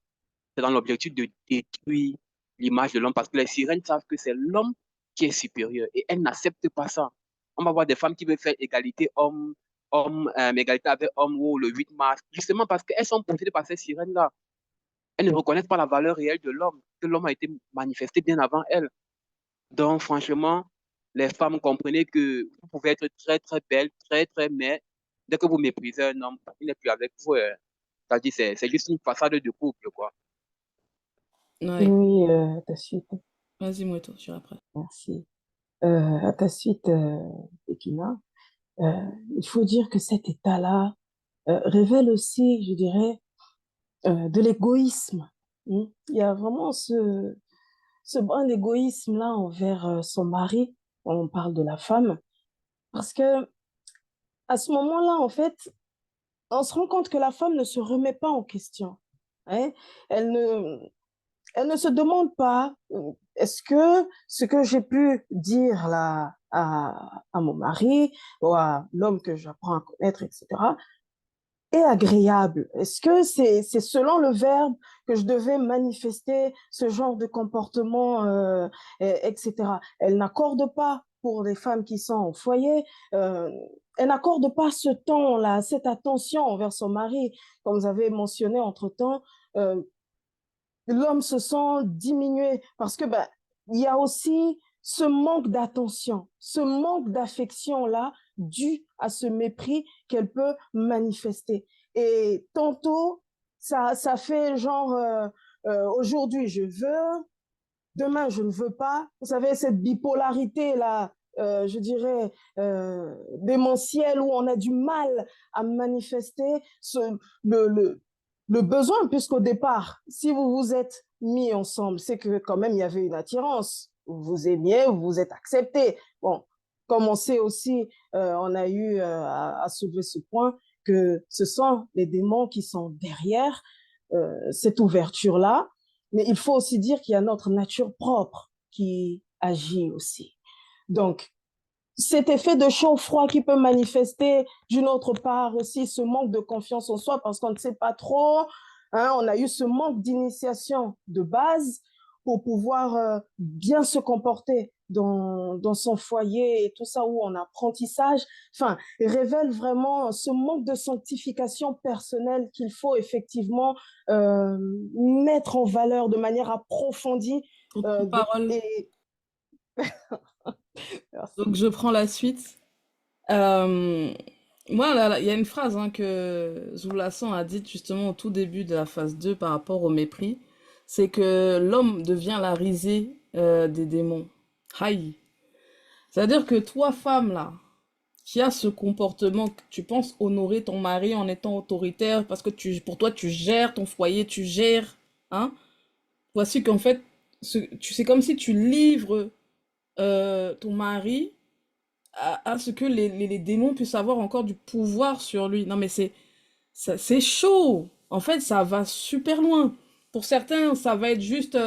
c'est dans l'objectif de détruire l'image de l'homme parce que les sirènes savent que c'est l'homme qui est supérieur et elles n'acceptent pas ça. On va voir des femmes qui veulent faire égalité homme, égalité avec homme ou le 8 mars, justement parce qu'elles sont possédées par ces sirènes-là. Elles ne reconnaissent pas la valeur réelle de l'homme, que l'homme a été manifesté bien avant elles. Donc, franchement, les femmes, comprenez que vous pouvez être très, très belle, très, très, mais dès que vous méprisez un homme, il n'est plus avec vous. C'est-à-dire, c'est juste une façade de couple, quoi. Ouais. Oui, à ta suite. Vas-y, moi, toi, je suis après. Merci. À ta suite, Ekina. Il faut dire que cet état-là révèle aussi, je dirais, de l'égoïsme. Il y a vraiment ce brin d'égoïsme-là envers son mari, on parle de la femme, parce que à ce moment-là, en fait, on se rend compte que la femme ne se remet pas en question. Hein? Elle ne, elle ne se demande pas, est-ce que ce que j'ai pu dire là à mon mari ou à l'homme que j'apprends à connaître, etc., est agréable? Est-ce que c'est selon le verbe que je devais manifester ce genre de comportement, etc. Elle n'accorde pas pour les femmes qui sont au foyer. Elle n'accorde pas ce temps-là, cette attention envers son mari. Comme vous avez mentionné entre-temps, l'homme se sent diminué parce que il y a aussi ce manque d'attention, ce manque d'affection-là dû à ce mépris qu'elle peut manifester. Et tantôt, ça fait genre, aujourd'hui je veux, demain je ne veux pas. Vous savez, cette bipolarité-là, je dirais, démentielle, où on a du mal à manifester le besoin, puisqu'au départ, si vous vous êtes mis ensemble, c'est que quand même il y avait une attirance. Vous vous aimiez, vous vous êtes acceptés. Bon, comme on sait aussi, on a eu à soulever ce point, que ce sont les démons qui sont derrière cette ouverture-là. Mais il faut aussi dire qu'il y a notre nature propre qui agit aussi. Donc, cet effet de chaud-froid qui peut manifester d'une autre part aussi ce manque de confiance en soi parce qu'on ne sait pas trop, hein, on a eu ce manque d'initiation de base pour pouvoir bien se comporter dans son foyer et tout ça, ou en apprentissage, enfin, révèle vraiment ce manque de sanctification personnelle qu'il faut effectivement mettre en valeur de manière approfondie. Parole. Et... Donc, je prends la suite. Moi, là, il y a une phrase que Zoulassan a dite justement au tout début de la phase 2 par rapport au mépris. C'est que l'homme devient la risée des démons. Aïe. C'est-à-dire que toi, femme, là, qui as ce comportement, que tu penses honorer ton mari en étant autoritaire parce que pour toi, tu gères ton foyer, tu gères, hein. Voici qu'en fait, c'est comme si tu livres ton mari à ce que les démons puissent avoir encore du pouvoir sur lui. Non, mais c'est chaud. En fait, ça va super loin. Pour certains, ça va être juste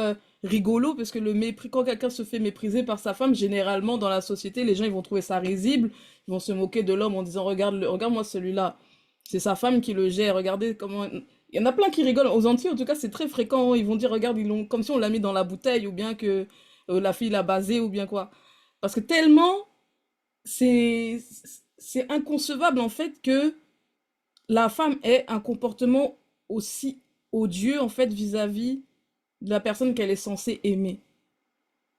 rigolo, parce que le mépris, quand quelqu'un se fait mépriser par sa femme, généralement dans la société, les gens ils vont trouver ça risible. Ils vont se moquer de l'homme en disant regarde-moi celui-là. C'est sa femme qui le gère. Regardez comment. Il y en a plein qui rigolent. Aux Antilles, en tout cas, c'est très fréquent. Ils vont dire regarde, comme si on l'a mis dans la bouteille, ou bien que la fille l'a basé, ou bien quoi. Parce que tellement c'est c'est inconcevable en fait que la femme ait un comportement aussi odieux en fait vis-à-vis de la personne qu'elle est censée aimer.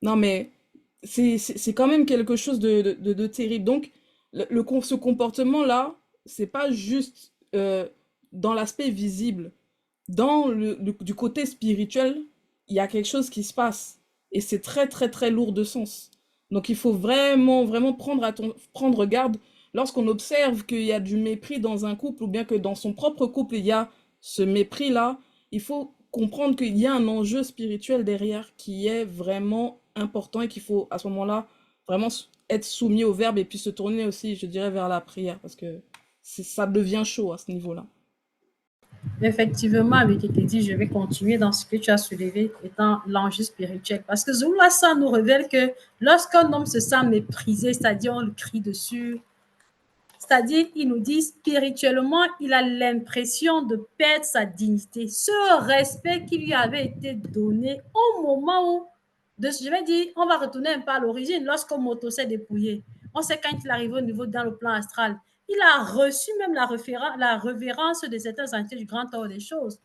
Non mais c'est quand même quelque chose de terrible. Donc ce comportement-là, c'est pas juste dans l'aspect visible. Dans du côté spirituel, il y a quelque chose qui se passe. Et c'est très très très lourd de sens. Donc il faut vraiment, vraiment prendre garde lorsqu'on observe qu'il y a du mépris dans un couple ou bien que dans son propre couple, il y a ce mépris-là. Il faut comprendre qu'il y a un enjeu spirituel derrière qui est vraiment important et qu'il faut à ce moment-là vraiment être soumis au verbe et puis se tourner aussi, je dirais, vers la prière parce que ça devient chaud à ce niveau-là. Effectivement, avec Ekedi, je vais continuer dans ce que tu as soulevé étant l'enjeu spirituel. Parce que Zoulassan nous révèle que lorsqu'un homme se sent méprisé, c'est-à-dire on le crie dessus, c'est-à-dire il nous dit spirituellement, il a l'impression de perdre sa dignité, ce respect qui lui avait été donné au moment où, je vais dire, on va retourner un peu à l'origine, lorsqu'un moto s'est dépouillé. On sait quand il arrive au niveau dans le plan astral, il a reçu même la révérence de certains entités du grand ordre des choses.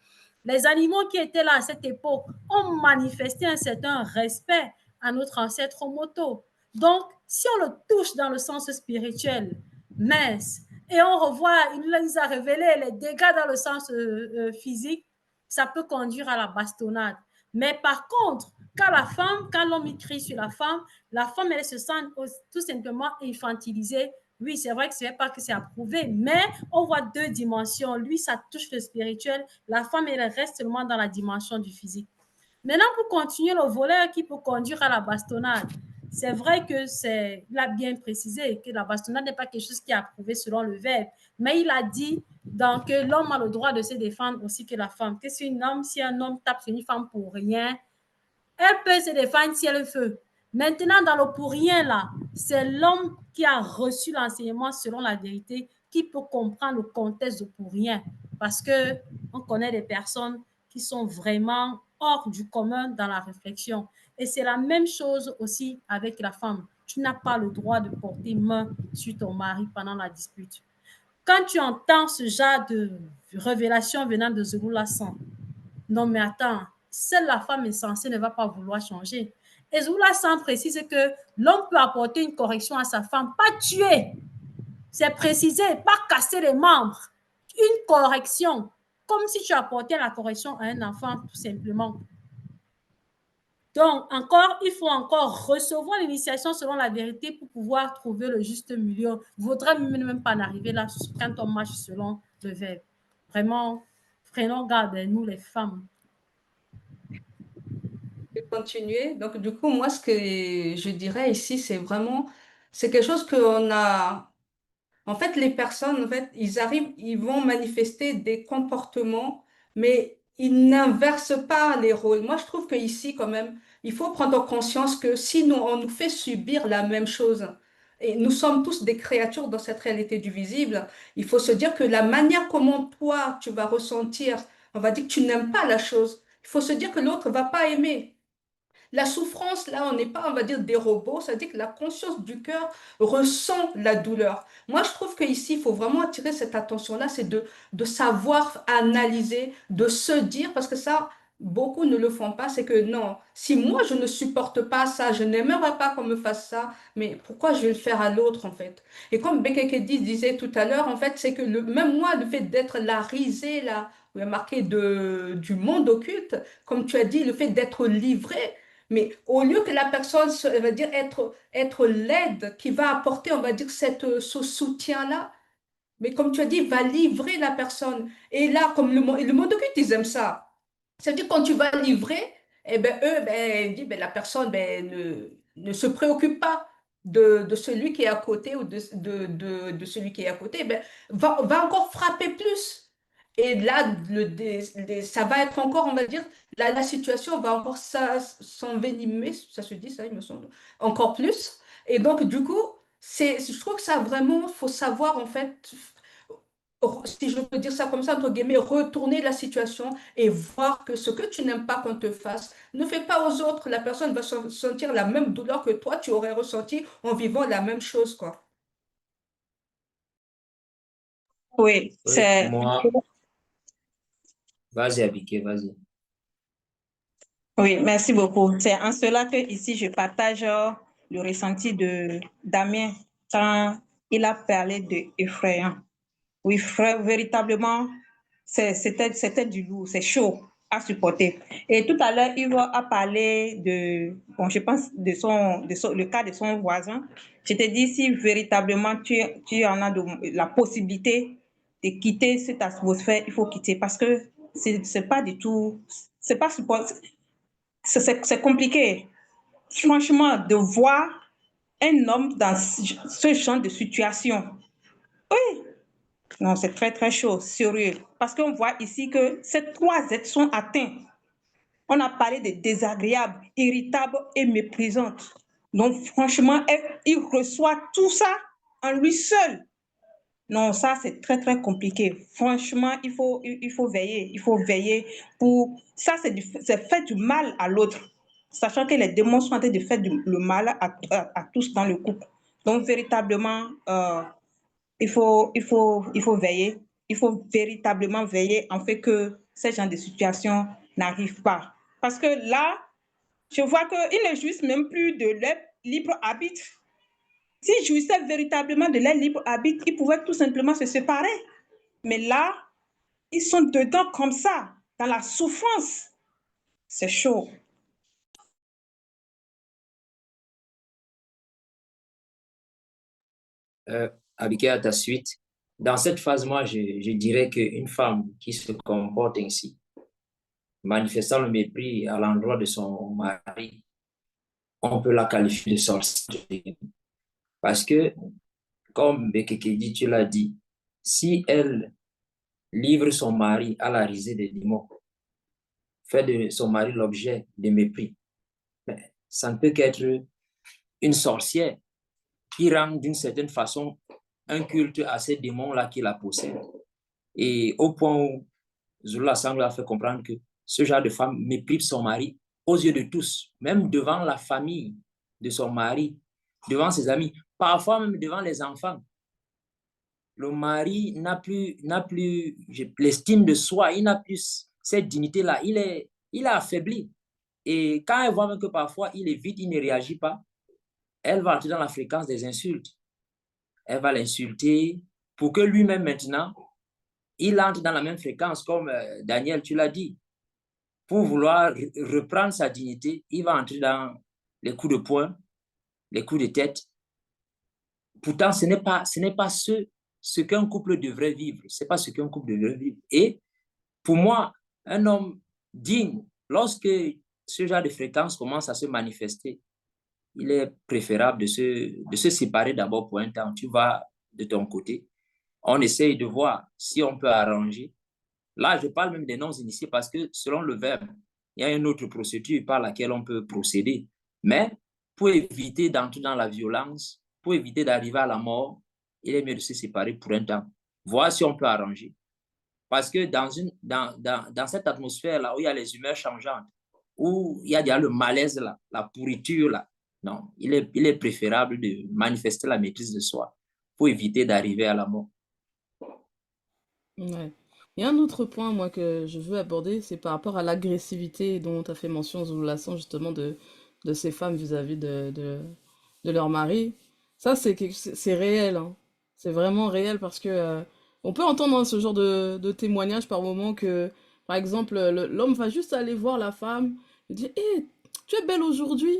Les animaux qui étaient là à cette époque ont manifesté un certain respect à notre ancêtre moto. Donc, si on le touche dans le sens spirituel, mince, et on revoit, il nous a révélé les dégâts dans le sens physique, ça peut conduire à la bastonnade. Mais par contre, quand l'homme crie sur la femme, elle se sent tout simplement infantilisée. Oui, c'est vrai que ce n'est pas que c'est approuvé, mais on voit deux dimensions. Lui, ça touche le spirituel. La femme, elle reste seulement dans la dimension du physique. Maintenant, pour continuer le volet qui peut conduire à la bastonnade, c'est vrai que il a bien précisé que la bastonnade n'est pas quelque chose qui est approuvé selon le verbe, mais il a dit donc, que l'homme a le droit de se défendre aussi que la femme. Que si un homme tape sur une femme pour rien, elle peut se défendre si elle veut. Maintenant, dans le pour rien, là, c'est l'homme qui a reçu l'enseignement selon la vérité qui peut comprendre le contexte de pour rien. Parce qu'on connaît des personnes qui sont vraiment hors du commun dans la réflexion. Et c'est la même chose aussi avec la femme. Tu n'as pas le droit de porter main sur ton mari pendant la dispute. Quand tu entends ce genre de révélation venant de Zouroula San, non mais attends, seule la femme insensée ne va pas vouloir changer. Et Zouroula San précise que l'homme peut apporter une correction à sa femme, pas tuer. C'est précisé, pas casser les membres. Une correction, comme si tu apportais la correction à un enfant, tout simplement. Donc, encore, il faut encore recevoir l'initiation selon la vérité pour pouvoir trouver le juste milieu. Il ne vaudrait même pas en arriver là quand on marche selon le verbe. Vraiment, prenons garde, nous les femmes. Je vais continuer. Donc, du coup, moi, ce que je dirais ici, c'est vraiment, c'est quelque chose qu'on a. En fait, les personnes, en fait, ils arrivent, ils vont manifester des comportements, mais ils n'inversent pas les rôles. Moi, je trouve qu'ici, quand même, il faut prendre conscience que si nous, on nous fait subir la même chose, et nous sommes tous des créatures dans cette réalité du visible, il faut se dire que la manière comment toi, tu vas ressentir, on va dire que tu n'aimes pas la chose, il faut se dire que l'autre va pas aimer. La souffrance, là, on n'est pas, on va dire, des robots, c'est-à-dire que la conscience du cœur ressent la douleur. Moi, je trouve qu'ici, il faut vraiment attirer cette attention-là, c'est de savoir analyser, de se dire, parce que ça, beaucoup ne le font pas, c'est que non, si moi, je ne supporte pas ça, je n'aimerais pas qu'on me fasse ça, mais pourquoi je vais le faire à l'autre, en fait? Et comme Bekekedi disait tout à l'heure, en fait, c'est que même moi, le fait d'être la risée, là, marqué du monde occulte, comme tu as dit, le fait d'être livré, mais au lieu que la personne, elle va dire, être l'aide qui va apporter, on va dire, ce soutien-là, mais comme tu as dit, va livrer la personne. Et là, comme le monde occulte, ils aiment ça. C'est-à-dire, quand tu vas livrer, eh ben, eux, ben, dit, ben, la personne ben, ne se préoccupe pas de celui qui est à côté ou de celui qui est à côté, ben, va encore frapper plus. Et là, ça va être encore, on va dire, la situation va encore s'envenimer, ça se dit, ça, il me semble, encore plus. Et donc, du coup, je trouve que ça vraiment, faut savoir, en fait, si je peux dire ça comme ça, entre guillemets, retourner la situation et voir que ce que tu n'aimes pas qu'on te fasse, ne fais pas aux autres. La personne va sentir la même douleur que toi, tu aurais ressenti en vivant la même chose, quoi. Oui, Oui, c'est moi, vas-y, Abike, vas-y. oui, merci beaucoup. C'est en cela que ici je partage le ressenti de Damien quand il a parlé de effrayant. Oui, véritablement, c'était du lourd, c'est chaud à supporter. Et tout à l'heure, Yves a parlé de, bon, je pense, le cas de son voisin. Je te dis, si véritablement tu en as la possibilité de quitter cette atmosphère, il faut quitter parce que c'est pas du tout, c'est pas c'est compliqué. Franchement, de voir un homme dans ce genre de situation. Oui, non, c'est très, très chaud, sérieux. Parce qu'on voit ici que ces trois êtres sont atteints. On a parlé de désagréables, irritables et méprisantes. Donc, franchement, il reçoit tout ça en lui seul. Non, ça, c'est très, très compliqué. Franchement, il faut veiller. Il faut veiller pour... Ça, c'est faire du mal à l'autre, sachant que les démons sont en train de faire le mal à tous dans le couple. Donc, véritablement, il faut veiller. Il faut véritablement veiller en fait que ce genre de situation n'arrive pas. Parce que là, je vois qu'ils ne jouissent même plus de leur libre arbitre. S'ils jouissaient véritablement de leur libre arbitre, ils pouvaient tout simplement se séparer. Mais là, ils sont dedans comme ça, dans la souffrance. C'est chaud. Abike, à ta suite. Dans cette phase, moi, je dirais qu'une femme qui se comporte ainsi, manifestant le mépris à l'endroit de son mari, on peut la qualifier de sorcière. Parce que, comme Bekekedi, tu l'as dit, si elle livre son mari à la risée des démons, fait de son mari l'objet de mépris, mais ça ne peut qu'être une sorcière qui rend d'une certaine façon un culte à ces démons-là qui la possèdent. Et au point où Zouroula San a fait comprendre que ce genre de femme méprise son mari aux yeux de tous, même devant la famille de son mari, devant ses amis, parfois même devant les enfants. Le mari n'a plus l'estime de soi, il n'a plus cette dignité-là, il est affaibli. Et quand elle voit même que parfois il évite, il ne réagit pas, elle va entrer dans la fréquence des insultes. Elle va l'insulter pour que lui-même maintenant, il entre dans la même fréquence comme Daniel, tu l'as dit. Pour vouloir reprendre sa dignité, il va entrer dans les coups de poing, les coups de tête. Pourtant, ce n'est pas ce qu'un couple devrait vivre. Ce n'est pas ce qu'un couple devrait vivre. Et pour moi, un homme digne, lorsque ce genre de fréquence commence à se manifester, il est préférable de se séparer d'abord pour un temps. Tu vas de ton côté. On essaye de voir si on peut arranger. Là, je parle même des non-initiés parce que selon le verbe, il y a une autre procédure par laquelle on peut procéder. Mais pour éviter d'entrer dans la violence, pour éviter d'arriver à la mort, il est mieux de se séparer pour un temps. Voir si on peut arranger. Parce que dans cette atmosphère-là, où il y a les humeurs changeantes, où il y a déjà le malaise, là, la pourriture, là, non, il est préférable de manifester la maîtrise de soi pour éviter d'arriver à la mort. Ouais. Il y a un autre point, moi, que je veux aborder, c'est par rapport à l'agressivité dont tu as fait mention, Zoulassant, justement, de ces femmes vis-à-vis de leur mari. Ça, c'est réel, hein. C'est vraiment réel parce que on peut entendre dans ce genre de témoignages par moment que, par exemple, l'homme va juste aller voir la femme et dire, hé, tu es belle aujourd'hui?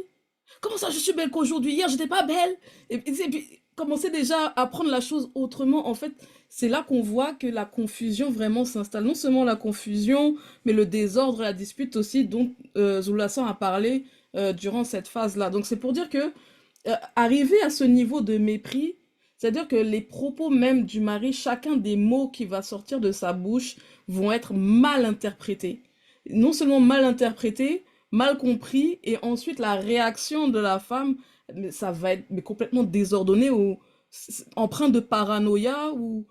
Comment ça, je suis belle qu'aujourd'hui? Hier, j'étais pas belle? Et puis, commencer déjà à prendre la chose autrement, en fait, c'est là qu'on voit que la confusion vraiment s'installe. Non seulement la confusion, mais le désordre, la dispute aussi, dont Zoulassant a parlé durant cette phase-là. Donc, c'est pour dire que arriver à ce niveau de mépris, c'est-à-dire que les propos même du mari, chacun des mots qui va sortir de sa bouche vont être mal interprétés. Non seulement mal interprétés, mal compris, et ensuite la réaction de la femme, ça va être complètement désordonné ou empreint de paranoïa ou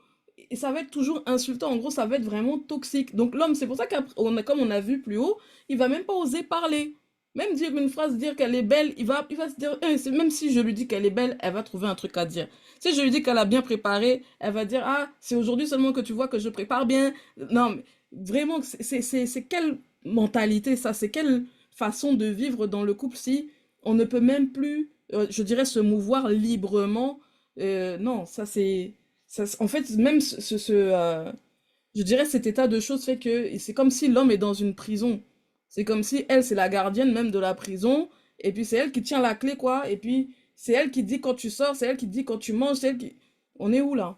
et ça va être toujours insultant. En gros, ça va être vraiment toxique. Donc l'homme, c'est pour ça comme on a vu plus haut, il va même pas oser parler. Même dire une phrase, dire qu'elle est belle, il va se dire, même si je lui dis qu'elle est belle, elle va trouver un truc à dire. Si je lui dis qu'elle a bien préparé, elle va dire, ah, c'est aujourd'hui seulement que tu vois que je prépare bien. Non, mais vraiment, c'est quelle mentalité ça? C'est quelle façon de vivre dans le couple si on ne peut même plus, je dirais, se mouvoir librement? Non, en fait, même je dirais cet état de choses fait que c'est comme si l'homme est dans une prison. C'est comme si elle, c'est la gardienne même de la prison, et puis c'est elle qui tient la clé, quoi, et puis c'est elle qui dit quand tu sors, c'est elle qui dit quand tu manges, c'est elle qui... On est où, là?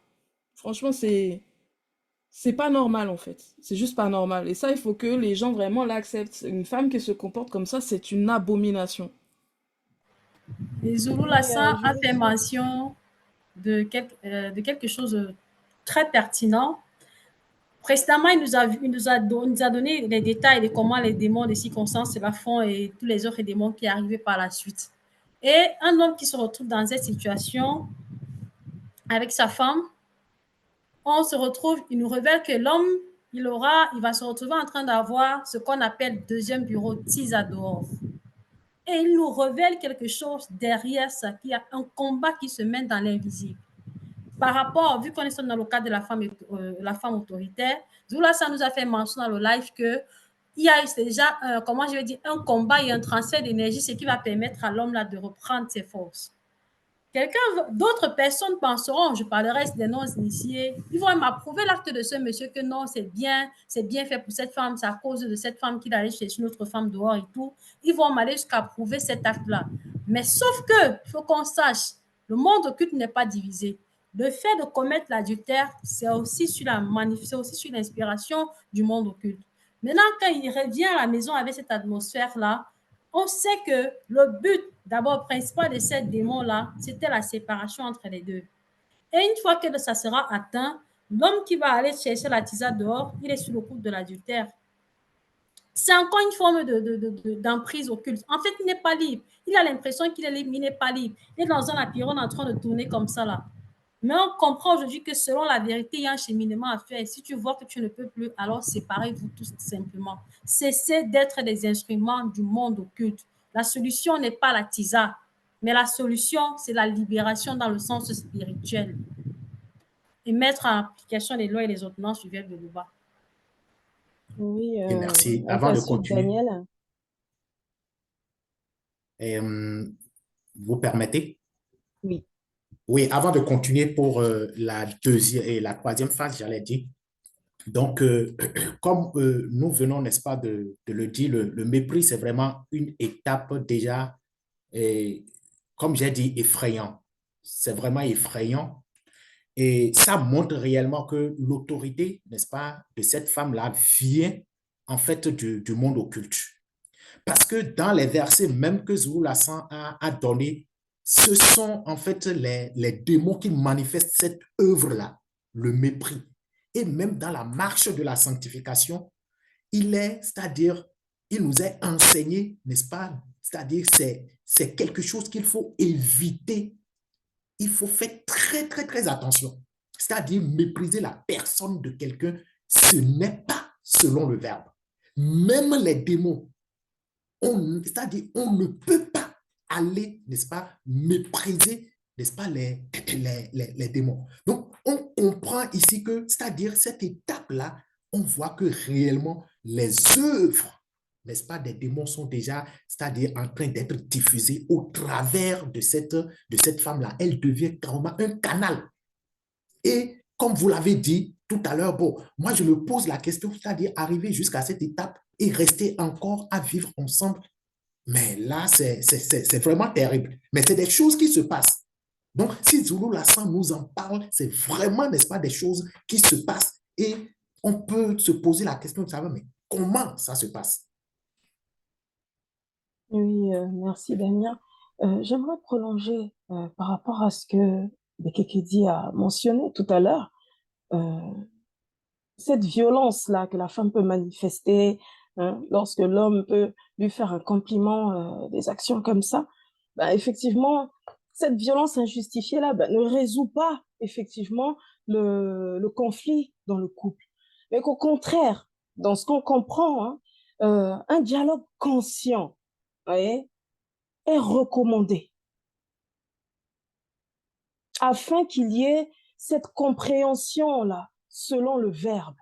Franchement, c'est pas normal, en fait. C'est juste pas normal. Et ça, il faut que les gens vraiment l'acceptent. Une femme qui se comporte comme ça, c'est une abomination. Et Zulu Oui, Lassan je a veux fait dire, mention de quelque chose de très pertinent. Précédemment, il nous a donné les détails de comment les démons de circonstances se la font et tous les autres démons qui arrivaient par la suite. Et un homme qui se retrouve dans cette situation avec sa femme, on se retrouve, il nous révèle que l'homme, il va se retrouver en train d'avoir ce qu'on appelle deuxième bureau, tisa dehors. Et il nous révèle quelque chose derrière ça, qu'il y a un combat qui se mène dans l'invisible. Par rapport, vu qu'on est dans le cadre de la femme autoritaire, Zoula, ça nous a fait mention dans le live que il y a déjà, comment je vais dire, un combat et un transfert d'énergie, ce qui va permettre à l'homme là de reprendre ses forces. D'autres personnes penseront, je parlerai des non-initiés, ils vont m'approuver l'acte de ce monsieur que non, c'est bien fait pour cette femme, c'est à cause de cette femme qu'il allait chercher une autre femme dehors et tout. Ils vont m'aller jusqu'à approuver cet acte-là. Mais sauf que, il faut qu'on sache, le monde occulte n'est pas divisé. Le fait de commettre l'adultère, c'est aussi sur l'inspiration du monde occulte. Maintenant, quand il revient à la maison avec cette atmosphère-là, on sait que le but d'abord principal de ces démons-là, c'était la séparation entre les deux. Et une fois que ça sera atteint, l'homme qui va aller chercher la tisane dehors, il est sous le coup de l'adultère. C'est encore une forme d'emprise occulte. En fait, il n'est pas libre. Il a l'impression qu'il est libre, mais il n'est pas libre. Il est dans un apeiron en train de tourner comme ça là. Mais on comprend aujourd'hui que selon la vérité, il y a un cheminement à faire. Et si tu vois que tu ne peux plus, alors séparez-vous tous simplement. Cessez d'être des instruments du monde occulte. La solution n'est pas la tisa, mais la solution, c'est la libération dans le sens spirituel et mettre en application les lois et les ordonnances du verbe de Louba. Oui, Et merci. à Avant ta de suite, continuer, Daniel. vous permettez? Oui. Oui, avant de continuer pour la deuxième et la troisième phase, j'allais dire. Donc, comme nous venons, n'est-ce pas, de le dire, le mépris, c'est vraiment une étape déjà, comme j'ai dit, effrayant. C'est vraiment effrayant. Et ça montre réellement que l'autorité, n'est-ce pas, de cette femme-là vient en fait du monde occulte. Parce que dans les versets même que Zulu Lassan a donné, ce sont en fait les démons qui manifestent cette œuvre-là, le mépris. Et même dans la marche de la sanctification, c'est-à-dire, il nous est enseigné, n'est-ce pas? C'est-à-dire, c'est quelque chose qu'il faut éviter. Il faut faire très, très, très attention. C'est-à-dire, mépriser la personne de quelqu'un, ce n'est pas selon le verbe. Même les démons, c'est-à-dire, on ne peut pas aller, n'est-ce pas, mépriser, n'est-ce pas, les démons. Donc, on comprend ici que, c'est-à-dire, cette étape-là, on voit que réellement, les œuvres, n'est-ce pas, des démons sont déjà, c'est-à-dire, en train d'être diffusées au travers de cette femme-là. Elle devient carrément un canal. Et comme vous l'avez dit tout à l'heure, bon, moi, je me pose la question, c'est-à-dire, arriver jusqu'à cette étape et rester encore à vivre ensemble. Mais là, c'est vraiment terrible. Mais c'est des choses qui se passent. Donc, si Zulu Lassan nous en parle, c'est vraiment, n'est-ce pas, des choses qui se passent et on peut se poser la question de savoir, mais comment ça se passe? Oui, merci, Damien. J'aimerais prolonger par rapport à ce que Bekekedi a mentionné tout à l'heure. Cette violence-là que la femme peut manifester, hein, lorsque l'homme peut lui faire un compliment, des actions comme ça, bah, effectivement, cette violence injustifiée-là bah, ne résout pas effectivement le conflit dans le couple. Mais qu'au contraire, dans ce qu'on comprend, hein, un dialogue conscient, voyez, est recommandé afin qu'il y ait cette compréhension-là selon le verbe.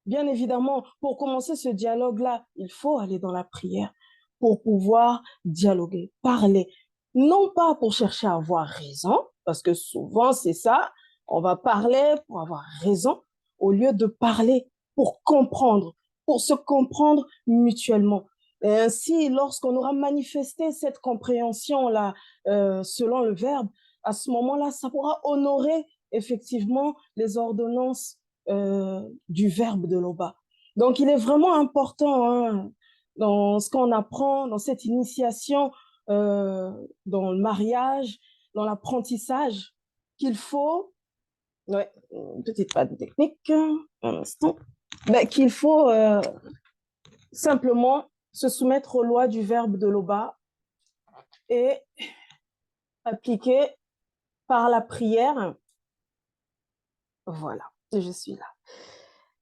Bien évidemment, pour commencer ce dialogue-là, il faut aller dans la prière pour pouvoir dialoguer, parler. Non pas pour chercher à avoir raison, parce que souvent c'est ça, on va parler pour avoir raison, au lieu de parler pour comprendre, pour se comprendre mutuellement. Et ainsi, lorsqu'on aura manifesté cette compréhension-là, selon le verbe, à ce moment-là, ça pourra honorer effectivement les ordonnances du verbe de l'Oba. Donc, il est vraiment important hein, dans ce qu'on apprend, dans cette initiation, dans le mariage, dans l'apprentissage, qu'il faut, ouais, une petite panne technique, un instant, mais qu'il faut simplement se soumettre aux lois du verbe de l'Oba et appliquer par la prière. Voilà, je suis là.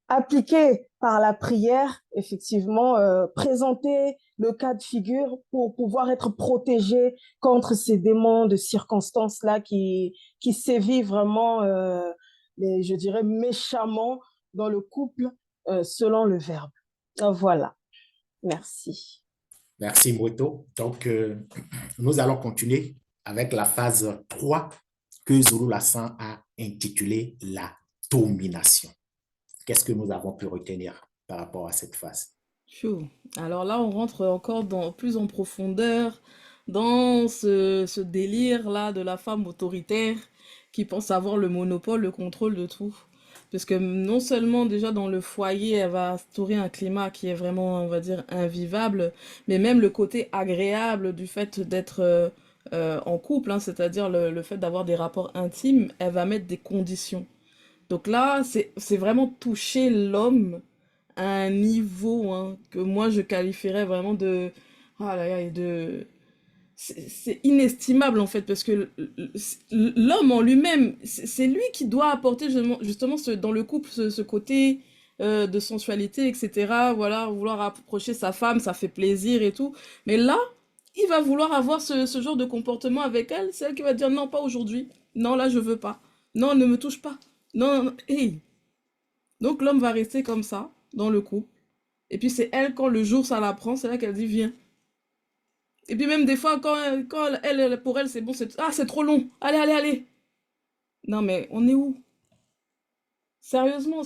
Appliquer par la prière, effectivement, présenter le cas de figure pour pouvoir être protégé contre ces démons de circonstances-là qui sévissent vraiment, mais je dirais méchamment dans le couple selon le verbe. Voilà, merci. Merci, Moueto. Donc, nous allons continuer avec la phase 3 que Zulu Lassan a intitulée la domination. Qu'est-ce que nous avons pu retenir par rapport à cette phase? Chou. Alors là, on rentre encore plus en profondeur dans ce délire-là de la femme autoritaire qui pense avoir le monopole, le contrôle de tout. Parce que non seulement déjà dans le foyer, elle va instaurer un climat qui est vraiment, on va dire, invivable, mais même le côté agréable du fait d'être en couple, hein, c'est-à-dire le fait d'avoir des rapports intimes, elle va mettre des conditions. Donc là, c'est vraiment toucher l'homme à un niveau hein, que moi je qualifierais vraiment de... Ah là là, c'est inestimable en fait, parce que l'homme en lui-même, c'est lui qui doit apporter justement dans le couple ce côté de sensualité, etc. Voilà, vouloir approcher sa femme, ça fait plaisir et tout. Mais là, il va vouloir avoir ce genre de comportement avec elle. C'est elle qui va dire non, pas aujourd'hui. Non, là, je veux pas. Non, ne me touche pas. Non, non, non. Hey. Donc l'homme va rester comme ça dans le couple. Et puis c'est elle, quand le jour ça la prend, c'est là qu'elle dit viens. Et puis même des fois, quand pour elle, c'est bon, c'est trop long. Allez, allez, allez. Non, mais on est où? Sérieusement,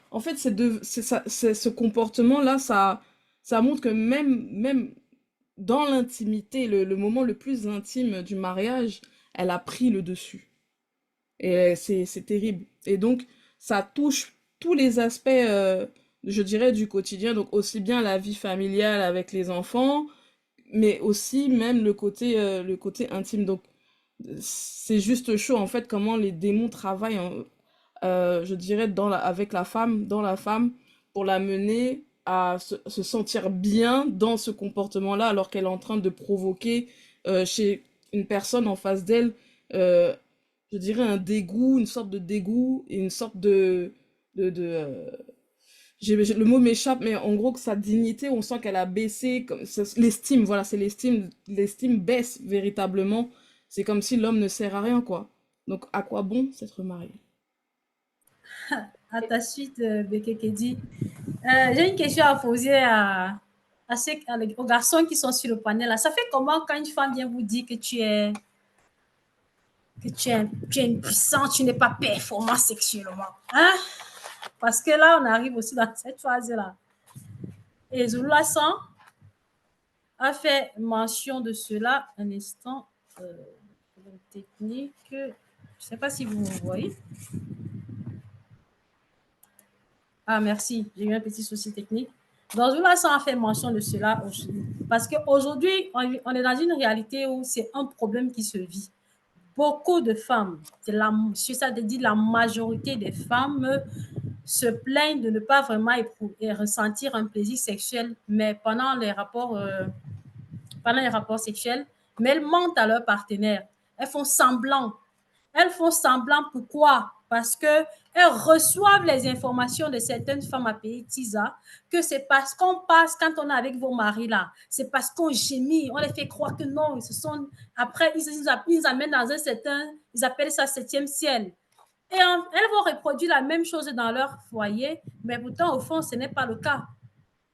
en fait, ce comportement-là, ça montre que même dans l'intimité, le moment le plus intime du mariage, elle a pris le dessus. Et c'est terrible. Et donc, ça touche tous les aspects, je dirais, du quotidien. Donc, aussi bien la vie familiale avec les enfants, mais aussi même le côté intime. Donc, c'est juste chaud, en fait, comment les démons travaillent, je dirais, avec la femme, dans la femme, pour la mener à se sentir bien dans ce comportement-là, alors qu'elle est en train de provoquer chez une personne en face d'elle, je dirais, un dégoût, une sorte de dégoût, et une sorte le mot m'échappe, mais en gros, que sa dignité, on sent qu'elle a baissé, l'estime, voilà, c'est l'estime baisse véritablement. C'est comme si l'homme ne sert à rien, quoi. Donc, à quoi bon s'être marié? À ta suite, Bekekedi. J'ai une question à poser aux garçons qui sont sur le panel. Là. Ça fait comment quand une femme vient vous dire que tu es impuissant, tu n'es pas performant sexuellement, hein? Parce que là, on arrive aussi dans cette phase-là. Et Zoulassan a fait mention de cela un instant. Technique, je ne sais pas si vous me voyez. Ah, merci, j'ai eu un petit souci technique. Donc, Zoulassan a fait mention de cela aussi. Parce qu'aujourd'hui, on est dans une réalité où c'est un problème qui se vit. Beaucoup de femmes, la majorité des femmes se plaignent de ne pas vraiment et ressentir un plaisir sexuel, mais pendant les rapports sexuels, mais elles mentent à leur partenaire. Elles font semblant. Pourquoi? Parce qu'elles reçoivent les informations de certaines femmes à pays TISA que c'est parce qu'on passe quand on est avec vos maris là. C'est parce qu'on gémit. On les fait croire que non. Après, ils amènent dans un certain, ils appellent ça 7e ciel. Et elles vont reproduire la même chose dans leur foyer, mais pourtant, au fond, ce n'est pas le cas.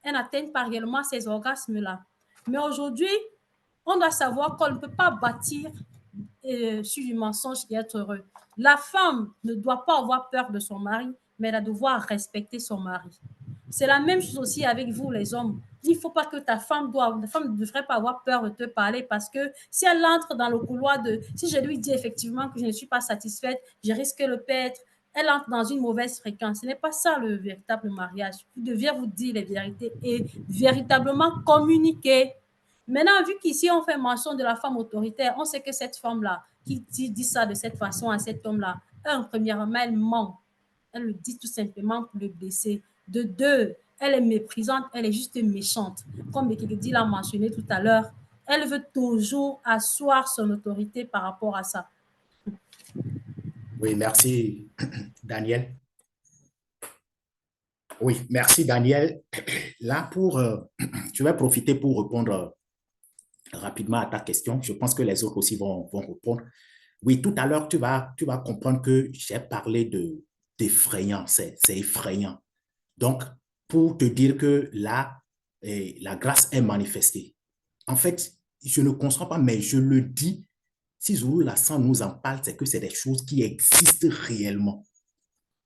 Elles n'atteignent pas réellement ces orgasmes-là. Mais aujourd'hui, on doit savoir qu'on ne peut pas bâtir sur du mensonge et être heureux. La femme ne doit pas avoir peur de son mari, mais elle doit devoir respecter son mari. C'est la même chose aussi avec vous, les hommes. Il ne faut pas que ta femme ne devrait pas avoir peur de te parler parce que si elle entre dans le couloir si je lui dis effectivement que je ne suis pas satisfaite, je risque de le perdre, elle entre dans une mauvaise fréquence. Ce n'est pas ça le véritable mariage. Vous deviez vous dire les vérités et véritablement communiquer. Maintenant, vu qu'ici, on fait mention de la femme autoritaire, on sait que cette femme-là, qui dit ça de cette façon à cet homme-là, premièrement, elle ment. Elle le dit tout simplement pour le blesser. De deux, elle est méprisante, elle est juste méchante. Comme Bekekedi l'a mentionné tout à l'heure, elle veut toujours asseoir son autorité par rapport à ça. Oui, merci, Daniel. Oui, merci, Daniel. Là, je vais profiter pour répondre rapidement à ta question. Je pense que les autres aussi vont répondre. Oui, tout à l'heure, tu vas comprendre que j'ai parlé d'effrayant. C'est effrayant. Donc, pour te dire que là, la grâce est manifestée. En fait, je ne conçois pas, mais je le dis. Si Zoulassan nous en parle, c'est que c'est des choses qui existent réellement.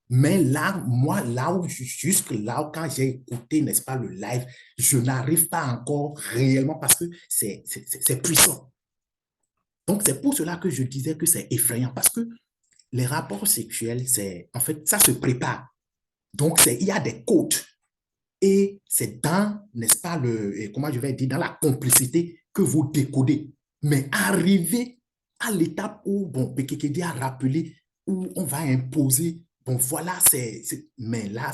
Mais là, moi, jusque là, quand j'ai écouté, n'est-ce pas, le live, je n'arrive pas encore réellement parce que c'est puissant. Donc, c'est pour cela que je disais que c'est effrayant parce que les rapports sexuels, en fait, ça se prépare. Donc, il y a des codes et c'est dans, n'est-ce pas, comment je vais dire, dans la complicité que vous décodez. Mais arriver à l'étape où, bon, Bekekedi a rappelé, où on va imposer. Bon, voilà, mais là,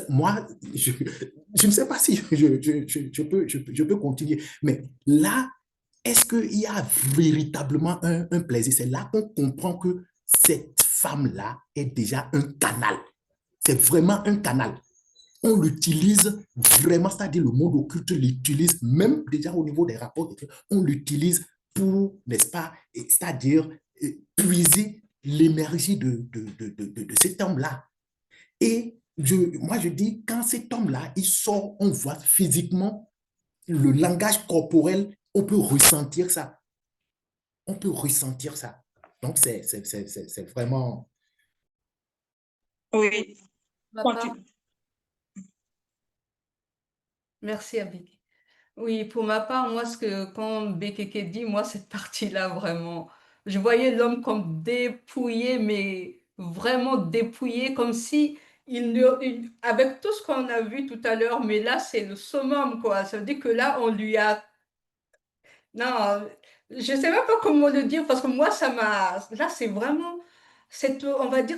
moi, je ne sais pas si je peux continuer, mais là, est-ce qu'il y a véritablement un plaisir? C'est là qu'on comprend que cette femme-là est déjà un canal. C'est vraiment un canal. On l'utilise vraiment, c'est-à-dire le monde occulte l'utilise même déjà au niveau des rapports, on l'utilise pour, n'est-ce pas, c'est-à-dire puiser l'énergie de cet homme-là. Et moi, je dis, quand cet homme-là, il sort, on voit physiquement le langage corporel, on peut ressentir ça. On peut ressentir ça. Donc, c'est vraiment... Oui. Ma Continue. part. Merci, Abik. Oui, pour ma part, moi, quand Bekeke dit, moi, cette partie-là, vraiment, je voyais l'homme comme dépouillé, mais vraiment dépouillé, comme si avec tout ce qu'on a vu tout à l'heure, mais là, c'est le summum, quoi. Ça veut dire que là, on lui a... Non, je sais même pas comment le dire, parce que moi, là, c'est vraiment on va dire,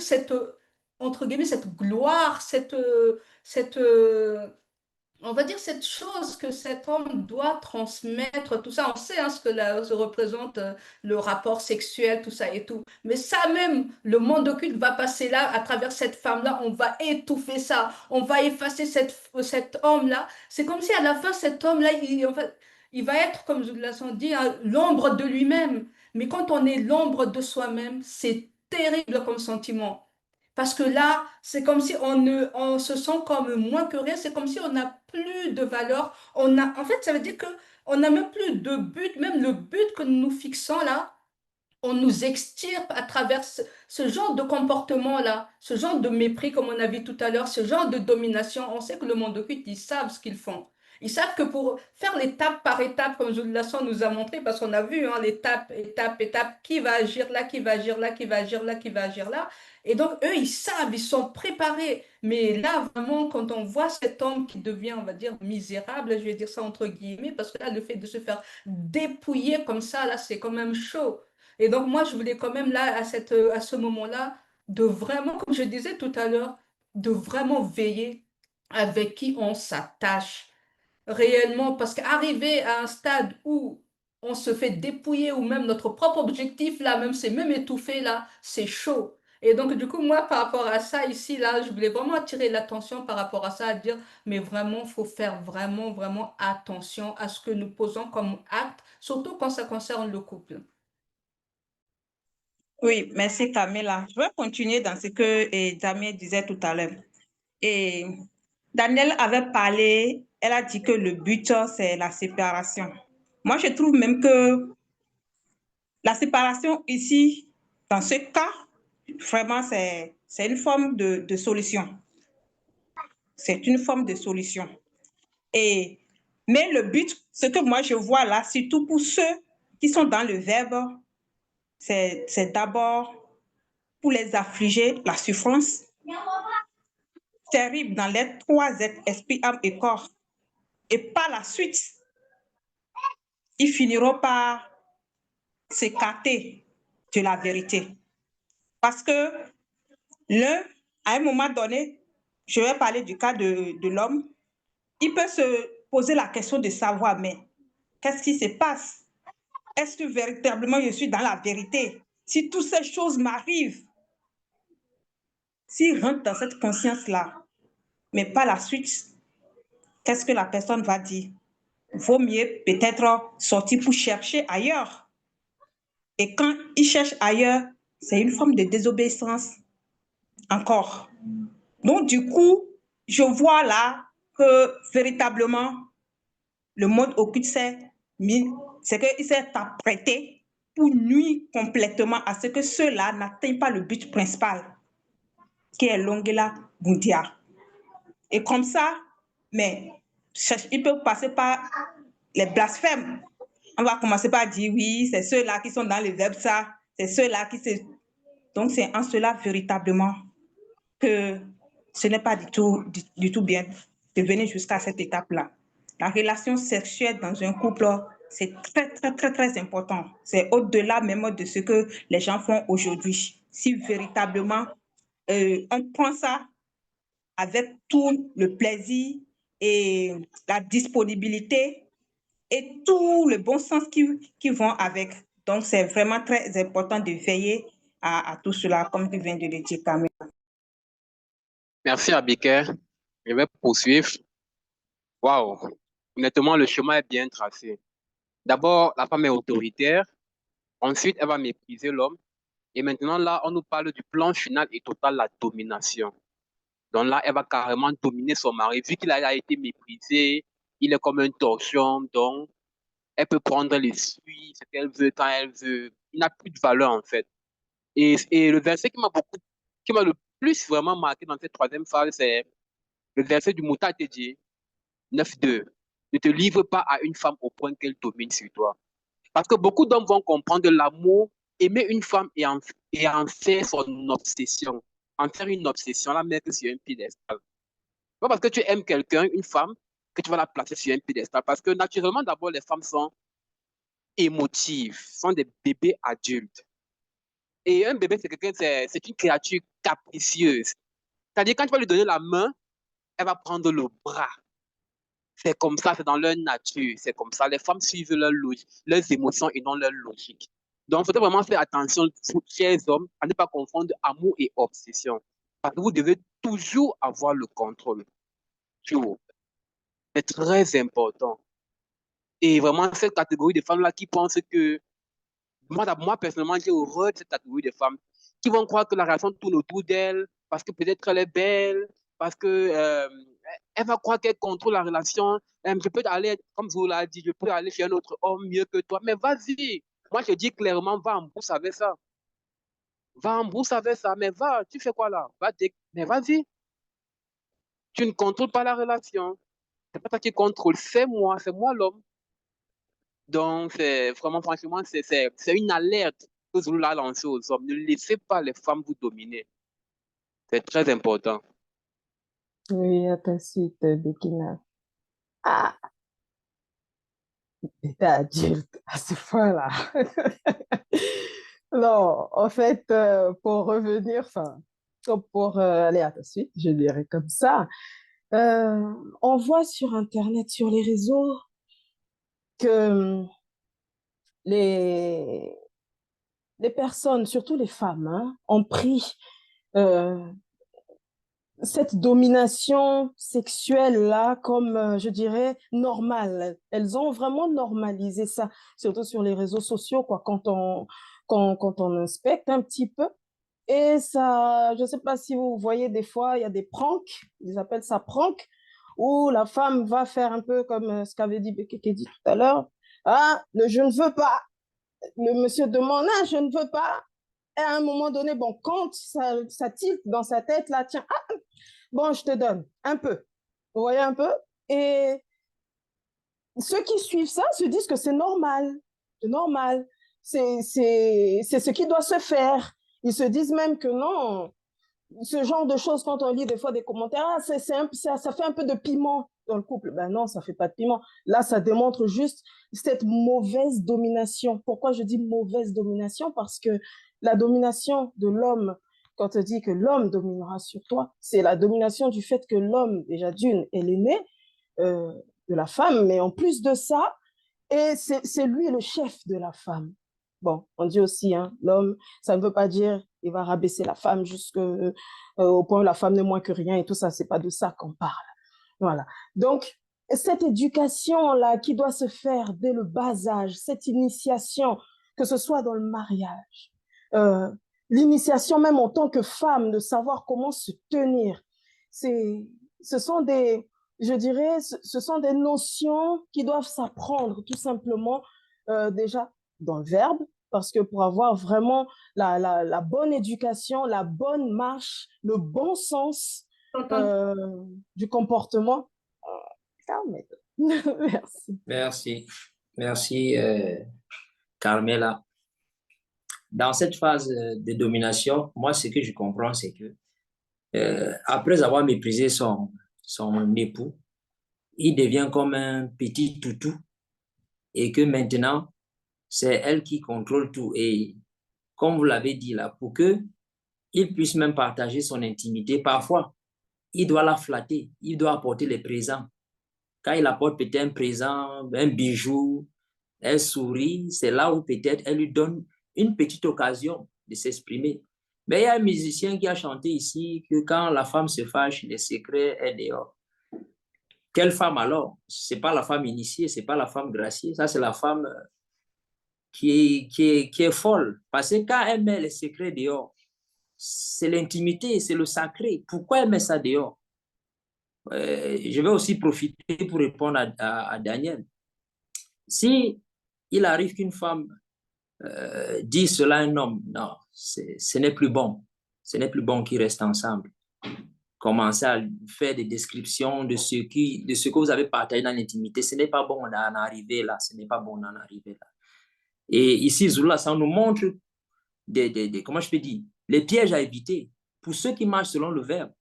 entre guillemets, cette gloire, on va dire cette chose que cet homme doit transmettre, tout ça, on sait hein, ce que se représente le rapport sexuel, tout ça et tout. Mais ça même, le monde occulte va passer là, à travers cette femme-là, on va étouffer ça, on va effacer cet homme-là. C'est comme si à la fin, cet homme-là, en fait, il va être, comme je l'ai dit, hein, l'ombre de lui-même. Mais quand on est l'ombre de soi-même, c'est terrible comme sentiment. Parce que là, c'est comme si on se sent comme moins que rien, c'est comme si on n'a plus de valeur. En fait, ça veut dire que on n'a même plus de but, même le but que nous nous fixons là, on nous extirpe à travers ce genre de comportement-là, ce genre de mépris, comme on a vu tout à l'heure, ce genre de domination. On sait que le monde occulte, ils savent ce qu'ils font. Ils savent que pour faire l'étape par étape, comme Jules Lasson nous a montré, parce qu'on a vu hein, l'étape, étape, qui va agir là, qui va agir là, qui va agir là, qui va agir là. Et donc, eux, ils savent, ils sont préparés. Mais là, vraiment, quand on voit cet homme qui devient, on va dire, misérable, je vais dire ça entre guillemets, parce que là, le fait de se faire dépouiller comme ça, là, c'est quand même chaud. Et donc, moi, je voulais quand même, là, à ce moment-là, de vraiment, comme je disais tout à l'heure, de vraiment veiller avec qui on s'attache réellement. Parce qu'arriver à un stade où on se fait dépouiller, ou même notre propre objectif, là, même c'est même étouffé, là, c'est chaud. Et donc, du coup, moi, par rapport à ça, ici, là, je voulais vraiment attirer l'attention par rapport à ça, à dire, mais vraiment, il faut faire vraiment, vraiment attention à ce que nous posons comme acte, surtout quand ça concerne le couple. Oui, merci Camilla. Je vais continuer dans ce que Damien disait tout à l'heure. Et Daniel avait parlé, elle a dit que le but, c'est la séparation. Moi, je trouve même que la séparation ici, dans ce cas, vraiment, c'est une forme de solution. C'est une forme de solution. Mais le but, ce que moi je vois là, surtout pour ceux qui sont dans le verbe, c'est d'abord pour les affliger, la souffrance terrible dans les trois êtres, esprit, âme et corps. Et par la suite, ils finiront par s'écarter de la vérité. Parce que l'un, à un moment donné, je vais parler du cas de l'homme, il peut se poser la question de savoir, mais qu'est-ce qui se passe? Est-ce que véritablement je suis dans la vérité? Si toutes ces choses m'arrivent, s'il rentre dans cette conscience-là, mais par la suite, qu'est-ce que la personne va dire? Vaut mieux peut-être sortir pour chercher ailleurs. Et quand il cherche ailleurs, c'est une forme de désobéissance encore. Donc, du coup, je vois là que véritablement, le monde occulte c'est qu'il s'est apprêté pour nuire complètement à ce que ceux-là n'atteignent pas le but principal, qui est l'Ongela Bundia. Et comme ça, mais ils peuvent passer par les blasphèmes. On va commencer par dire oui, c'est ceux-là qui sont dans le verbe ça, c'est ceux-là qui se... Donc, c'est en cela véritablement que ce n'est pas du tout bien de venir jusqu'à cette étape-là. La relation sexuelle dans un couple, c'est très, très, très, très important. C'est au-delà même de ce que les gens font aujourd'hui. Si véritablement on prend ça avec tout le plaisir et la disponibilité et tout le bon sens qui vont avec. Donc, c'est vraiment très important de veiller à tout cela, comme tu viens de le dire, Camille. Merci, Abiké. Je vais poursuivre. Waouh! Honnêtement, le chemin est bien tracé. D'abord, la femme est autoritaire. Ensuite, elle va mépriser l'homme. Et maintenant, là, on nous parle du plan final et total, la domination. Donc là, elle va carrément dominer son mari. Vu qu'il a été méprisé, il est comme un torchon. Donc, elle peut prendre les suies, ce qu'elle veut, quand elle veut. Il n'a plus de valeur, en fait. Et le verset qui m'a le plus vraiment marqué dans cette troisième phase, c'est le verset du Mouta te dit, 9.2. Ne te livre pas à une femme au point qu'elle domine sur toi. Parce que beaucoup d'hommes vont comprendre l'amour, aimer une femme et en faire son obsession. En faire une obsession, la mettre sur un piédestal. Pas parce que tu aimes quelqu'un, une femme, que tu vas la placer sur un piédestal. Parce que naturellement, d'abord, les femmes sont émotives, sont des bébés adultes. Et un bébé, c'est une créature capricieuse. C'est-à-dire, quand tu vas lui donner la main, elle va prendre le bras. C'est comme ça, c'est dans leur nature, c'est comme ça. Les femmes suivent leurs émotions et non leur logique. Donc, il faudrait vraiment faire attention, chers hommes, à ne pas confondre amour et obsession. Parce que vous devez toujours avoir le contrôle. Toujours. C'est très important. Et vraiment, cette catégorie de femmes-là qui pensent que, moi personnellement, j'ai horreur de cette catégorie de femmes qui vont croire que la relation tourne autour d'elle, parce que peut-être elle est belle, parce que elle va croire qu'elle contrôle la relation. Je peux aller, comme vous l'avez dit, je peux aller chez un autre homme mieux que toi. Mais vas-y. Moi, je dis clairement, va en brousse avec ça. Va en brousse avec ça. Mais va, tu fais quoi là? Mais vas-y. Tu ne contrôles pas la relation. C'est pas toi qui contrôle, c'est moi l'homme. Donc, c'est vraiment, franchement, c'est une alerte que Zulu a lancée aux hommes. Ne laissez pas les femmes vous dominer. C'est très important. Oui, à ta suite, Bekina. Ah, t'es adulte à ce point-là. Non, en fait, pour revenir, enfin, pour aller à ta suite, je dirais comme ça. On voit sur Internet, sur les réseaux, que les, les personnes, surtout les femmes, hein, ont pris euh, cette domination sexuelle-là comme, je dirais, normale. Elles ont vraiment normalisé ça, surtout sur les réseaux sociaux, quoi, quand on inspecte un petit peu. Et ça, je ne sais pas si vous voyez, des fois, il y a des pranks, ils appellent ça prank, où la femme va faire un peu comme ce qu'avait dit Bekeke tout à l'heure. Ah, je ne veux pas. Le monsieur demande, ah, je ne veux pas. Et à un moment donné, bon, quand ça tilte dans sa tête, là, tiens, ah, bon, je te donne un peu. Vous voyez un peu? Et ceux qui suivent ça se disent que c'est normal. C'est normal. C'est ce qui doit se faire. Ils se disent même que non, ce genre de choses, quand on lit des fois des commentaires, ah, ça fait un peu de piment dans le couple. Ben non, ça fait pas de piment. Là, ça démontre juste cette mauvaise domination. Pourquoi je dis mauvaise domination? Parce que la domination de l'homme, quand on dit que l'homme dominera sur toi, c'est la domination du fait que l'homme, déjà d'une, est l'aîné de la femme, mais en plus de ça, et c'est lui le chef de la femme. Bon, on dit aussi, hein, l'homme, ça ne veut pas dire il va rabaisser la femme jusqu'au point où la femme n'est moins que rien et tout ça, c'est pas de ça qu'on parle. Voilà. Donc, cette éducation-là qui doit se faire dès le bas âge, cette initiation, que ce soit dans le mariage, l'initiation même en tant que femme, de savoir comment se tenir, ce sont je dirais, ce sont des notions qui doivent s'apprendre tout simplement déjà dans le verbe, parce que pour avoir vraiment la bonne éducation, la bonne marche, le bon sens du comportement. Merci. Merci. Merci, Carmela. Dans cette phase de domination, moi, ce que je comprends, c'est que après avoir méprisé son époux, il devient comme un petit toutou et que maintenant, c'est elle qui contrôle tout. Et comme vous l'avez dit là, pour qu'il puisse même partager son intimité, parfois, il doit la flatter, il doit apporter les présents. Quand il apporte peut-être un présent, un bijou, elle sourit, c'est là où peut-être elle lui donne une petite occasion de s'exprimer. Mais il y a un musicien qui a chanté ici que quand la femme se fâche, le secret est dehors. Quelle femme alors? Ce n'est pas la femme initiée, ce n'est pas la femme graciée, ça c'est la femme qui est folle. Parce que quand elle met les secrets dehors, c'est l'intimité, c'est le sacré. Pourquoi elle met ça dehors? Je vais aussi profiter pour répondre à Daniel. Si il arrive qu'une femme dit cela à un homme, non, ce n'est plus bon. Ce n'est plus bon qu'ils restent ensemble. Commencer à faire des descriptions de ce que vous avez partagé dans l'intimité. Ce n'est pas bon d'en arriver là. Ce n'est pas bon d'en arriver là. Et ici, Zula, ça nous montre comment je peux dire, les pièges à éviter. Pour ceux qui marchent selon le verbe,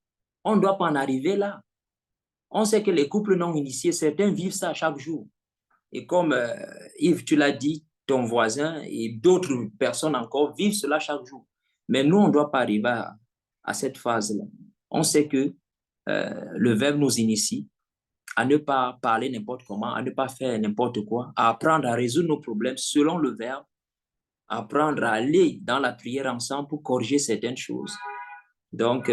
on ne doit pas en arriver là. On sait que les couples non initiés, certains vivent ça chaque jour. Et comme Yves, tu l'as dit, ton voisin et d'autres personnes encore vivent cela chaque jour. Mais nous, on ne doit pas arriver à cette phase-là. On sait que le verbe nous initie à ne pas parler n'importe comment, à ne pas faire n'importe quoi, à apprendre à résoudre nos problèmes selon le verbe, à apprendre à aller dans la prière ensemble pour corriger certaines choses. Donc,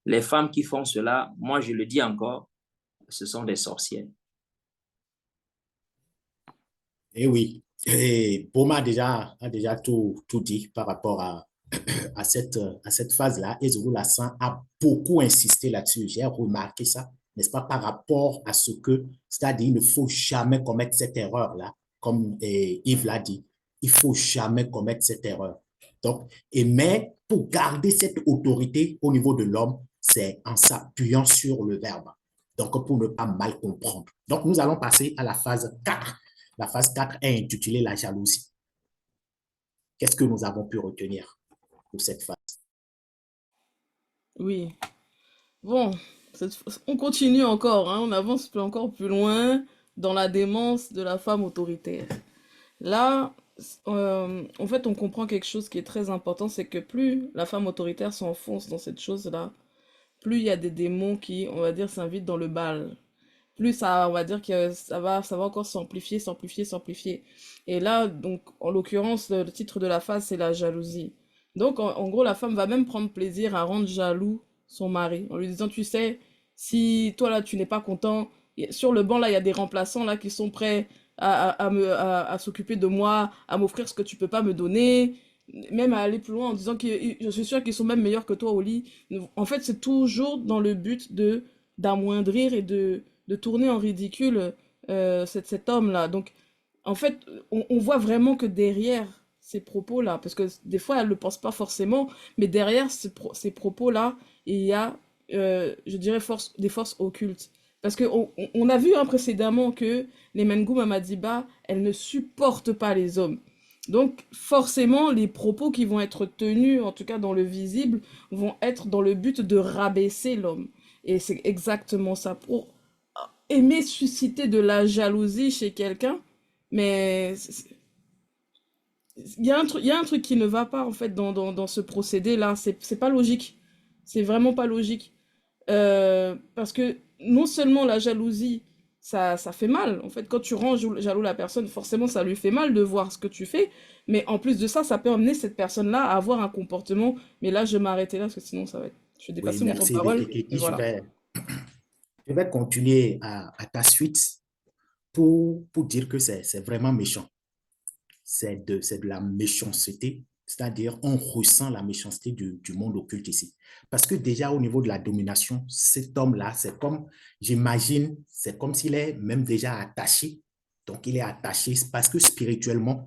les femmes qui font cela, moi je le dis encore, ce sont des sorcières. Et oui, et Boma a déjà tout dit par rapport à cette phase-là. Et Zulu Lassan a beaucoup insisté là-dessus. J'ai remarqué ça, n'est-ce pas, par rapport à ce que, c'est-à-dire, il ne faut jamais commettre cette erreur-là, comme Yves l'a dit. Il ne faut jamais commettre cette erreur. Donc, mais pour garder cette autorité au niveau de l'homme, c'est en s'appuyant sur le verbe. Donc, pour ne pas mal comprendre. Donc, nous allons passer à la phase 4. La phase 4 est intitulée la jalousie. Qu'est-ce que nous avons pu retenir pour cette phase? Oui. Bon, on continue encore, hein, on avance encore plus loin dans la démence de la femme autoritaire. Là, en fait, on comprend quelque chose qui est très important, c'est que plus la femme autoritaire s'enfonce dans cette chose-là, plus il y a des démons qui, on va dire, s'invitent dans le bal. Plus ça, on va dire que ça va encore s'amplifier. Et là, donc, en l'occurrence, le titre de la phase, c'est la jalousie. Donc, en gros, la femme va même prendre plaisir à rendre jaloux son mari, en lui disant, tu sais, si toi, là, tu n'es pas content, sur le banc, là, il y a des remplaçants, là, qui sont prêts à s'occuper de moi, à m'offrir ce que tu peux pas me donner, même à aller plus loin en disant que je suis sûre qu'ils sont même meilleurs que toi au lit. En fait, c'est toujours dans le but d'amoindrir et de tourner en ridicule cet homme-là. Donc, en fait, on voit vraiment que derrière ces propos-là, parce que des fois, elle ne le pense pas forcément, mais derrière ces propos-là, il y a, je dirais, des forces occultes. Parce qu'on a vu précédemment que les Mengu Mamadiba, elles ne supportent pas les hommes. Donc, forcément, les propos qui vont être tenus, en tout cas dans le visible, vont être dans le but de rabaisser l'homme. Et c'est exactement ça. Pour aimer susciter de la jalousie chez quelqu'un, mais il y a un truc qui ne va pas, en fait, dans ce procédé-là. C'est pas logique. C'est vraiment pas logique. Parce que non seulement la jalousie, ça fait mal. En fait, quand tu rends jaloux la personne, forcément, ça lui fait mal de voir ce que tu fais. Mais en plus de ça, ça peut emmener cette personne-là à avoir un comportement. Mais là, je vais m'arrêter là, parce que sinon, ça va être... Je vais dépasser mon temps de parole. Voilà. Je vais continuer à ta suite pour dire que c'est vraiment méchant. C'est de la méchanceté. C'est-à-dire, on ressent la méchanceté du monde occulte ici. Parce que déjà, au niveau de la domination, cet homme-là, c'est comme, j'imagine, c'est comme s'il est même déjà attaché. Donc, il est attaché parce que spirituellement,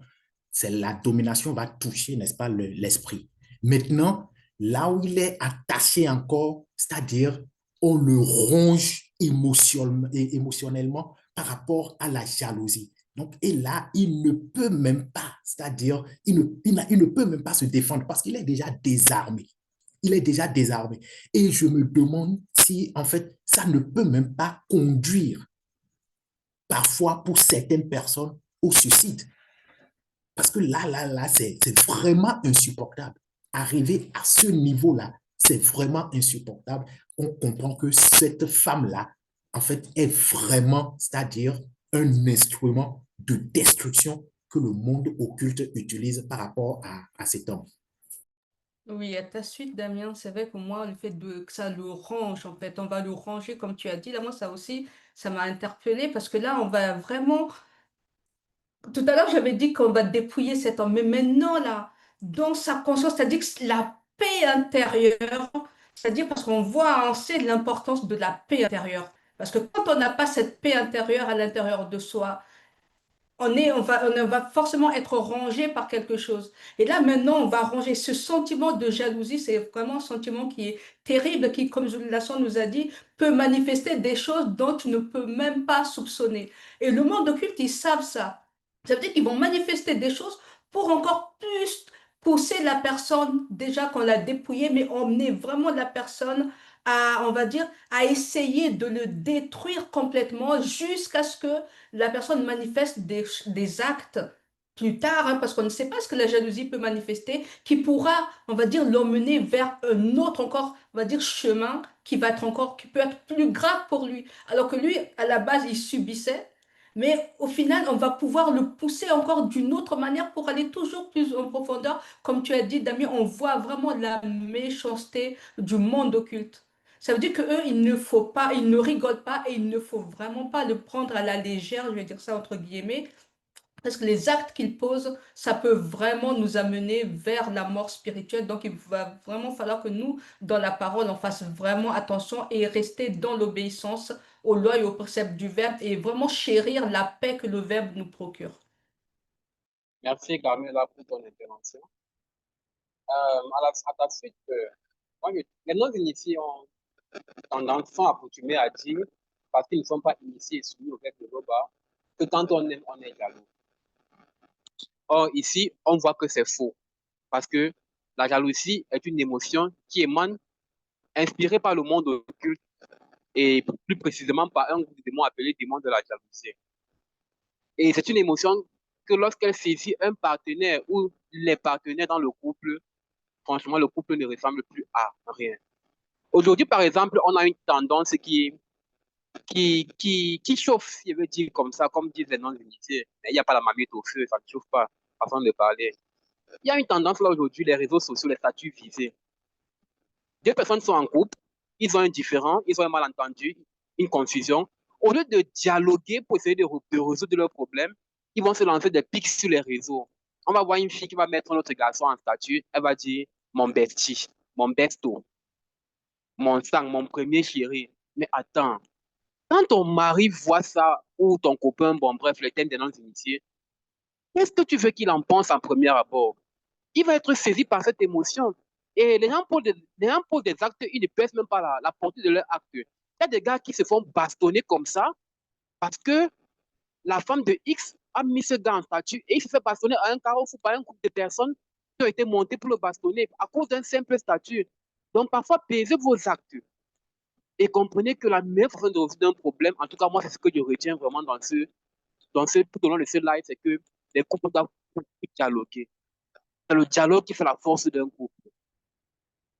la domination va toucher, n'est-ce pas, l'esprit. Maintenant, là où il est attaché encore, c'est-à-dire, on le ronge émotionnellement par rapport à la jalousie. Donc, et là, il ne peut même pas, c'est-à-dire, il ne peut même pas se défendre parce qu'il est déjà désarmé. Il est déjà désarmé. Et je me demande si, en fait, ça ne peut même pas conduire, parfois, pour certaines personnes, au suicide. Parce que là, c'est vraiment insupportable. Arriver à ce niveau-là, c'est vraiment insupportable. On comprend que cette femme-là en fait, est vraiment, c'est-à-dire un instrument de destruction que le monde occulte utilise par rapport à cet homme. Oui, à ta suite, Damien, c'est vrai que moi, le fait que ça le range, en fait, on va le ranger, comme tu as dit, là, moi, ça aussi, ça m'a interpellée parce que là, on va vraiment. Tout à l'heure, j'avais dit qu'on va dépouiller cet homme, mais maintenant, là, dans sa conscience, c'est-à-dire que la paix intérieure, c'est-à-dire parce qu'on voit, on sait l'importance de la paix intérieure. Parce que quand on n'a pas cette paix intérieure à l'intérieur de soi, on va forcément être rangé par quelque chose. Et là, maintenant, on va ranger ce sentiment de jalousie. C'est vraiment un sentiment qui est terrible, qui, comme Lasson nous a dit, peut manifester des choses dont tu ne peux même pas soupçonner. Et le monde occulte, ils savent ça. Ça veut dire qu'ils vont manifester des choses pour encore plus pousser la personne, déjà qu'on l'a dépouillée, mais emmener vraiment la personne à, on va dire, à essayer de le détruire complètement jusqu'à ce que la personne manifeste des actes plus tard, hein, parce qu'on ne sait pas ce que la jalousie peut manifester, qui pourra, on va dire, l'emmener vers un autre encore, on va dire, chemin qui va être encore, qui peut être plus grave pour lui. Alors que lui, à la base, il subissait, mais au final, on va pouvoir le pousser encore d'une autre manière pour aller toujours plus en profondeur. Comme tu as dit, Damien, on voit vraiment la méchanceté du monde occulte. Ça veut dire que eux, il ne faut pas, ils ne rigolent pas et il ne faut vraiment pas le prendre à la légère, je vais dire ça entre guillemets, parce que les actes qu'ils posent, ça peut vraiment nous amener vers la mort spirituelle. Donc, il va vraiment falloir que nous, dans la parole, on fasse vraiment attention et rester dans l'obéissance aux lois et aux préceptes du Verbe et vraiment chérir la paix que le Verbe nous procure. Merci, Carmela, pour ton intervention. À ta suite, les non-initiés ont tendance à coutumer à dire, parce qu'ils ne sont pas initiés et soumis aux règles de l'Oba, que quand on aime, on est jaloux. Or, ici, on voit que c'est faux, parce que la jalousie est une émotion qui émane, inspirée par le monde occulte, et plus précisément par un groupe de démons appelé démons de la jalousie. Et c'est une émotion que lorsqu'elle saisit un partenaire ou les partenaires dans le couple, franchement, le couple ne ressemble plus à rien. Aujourd'hui, par exemple, on a une tendance qui chauffe, si je veux dire comme ça, comme disent les non-initiés. Mais il n'y a pas la marmite au feu, ça ne chauffe pas, façon de parler. Il y a une tendance là aujourd'hui, les réseaux sociaux, les statuts visés. Deux personnes sont en couple, ils ont un différend, ils ont un malentendu, une confusion. Au lieu de dialoguer pour essayer de résoudre leurs problèmes, ils vont se lancer des pics sur les réseaux. On va voir une fille qui va mettre notre garçon en statut, elle va dire mon bestie, mon besto, mon sang, mon premier chéri. Mais attends, quand ton mari voit ça, ou ton copain, bon bref, le thème des non-initiés, qu'est-ce que tu veux qu'il en pense en premier abord? Il va être saisi par cette émotion. Et les gens posent des actes, ils ne pèsent même pas la portée de leur acte. Il y a des gars qui se font bastonner comme ça parce que la femme de X a mis ce gars en statut et il se fait bastonner à un carrefour par un groupe de personnes qui ont été montées pour le bastonner à cause d'un simple statut. Donc parfois, pesez vos actes et comprenez que la meilleure façon de résoudre un problème, en tout cas moi c'est ce que je retiens vraiment tout au long de ce live, c'est que les couples doivent dialoguer. C'est le dialogue qui fait la force d'un couple,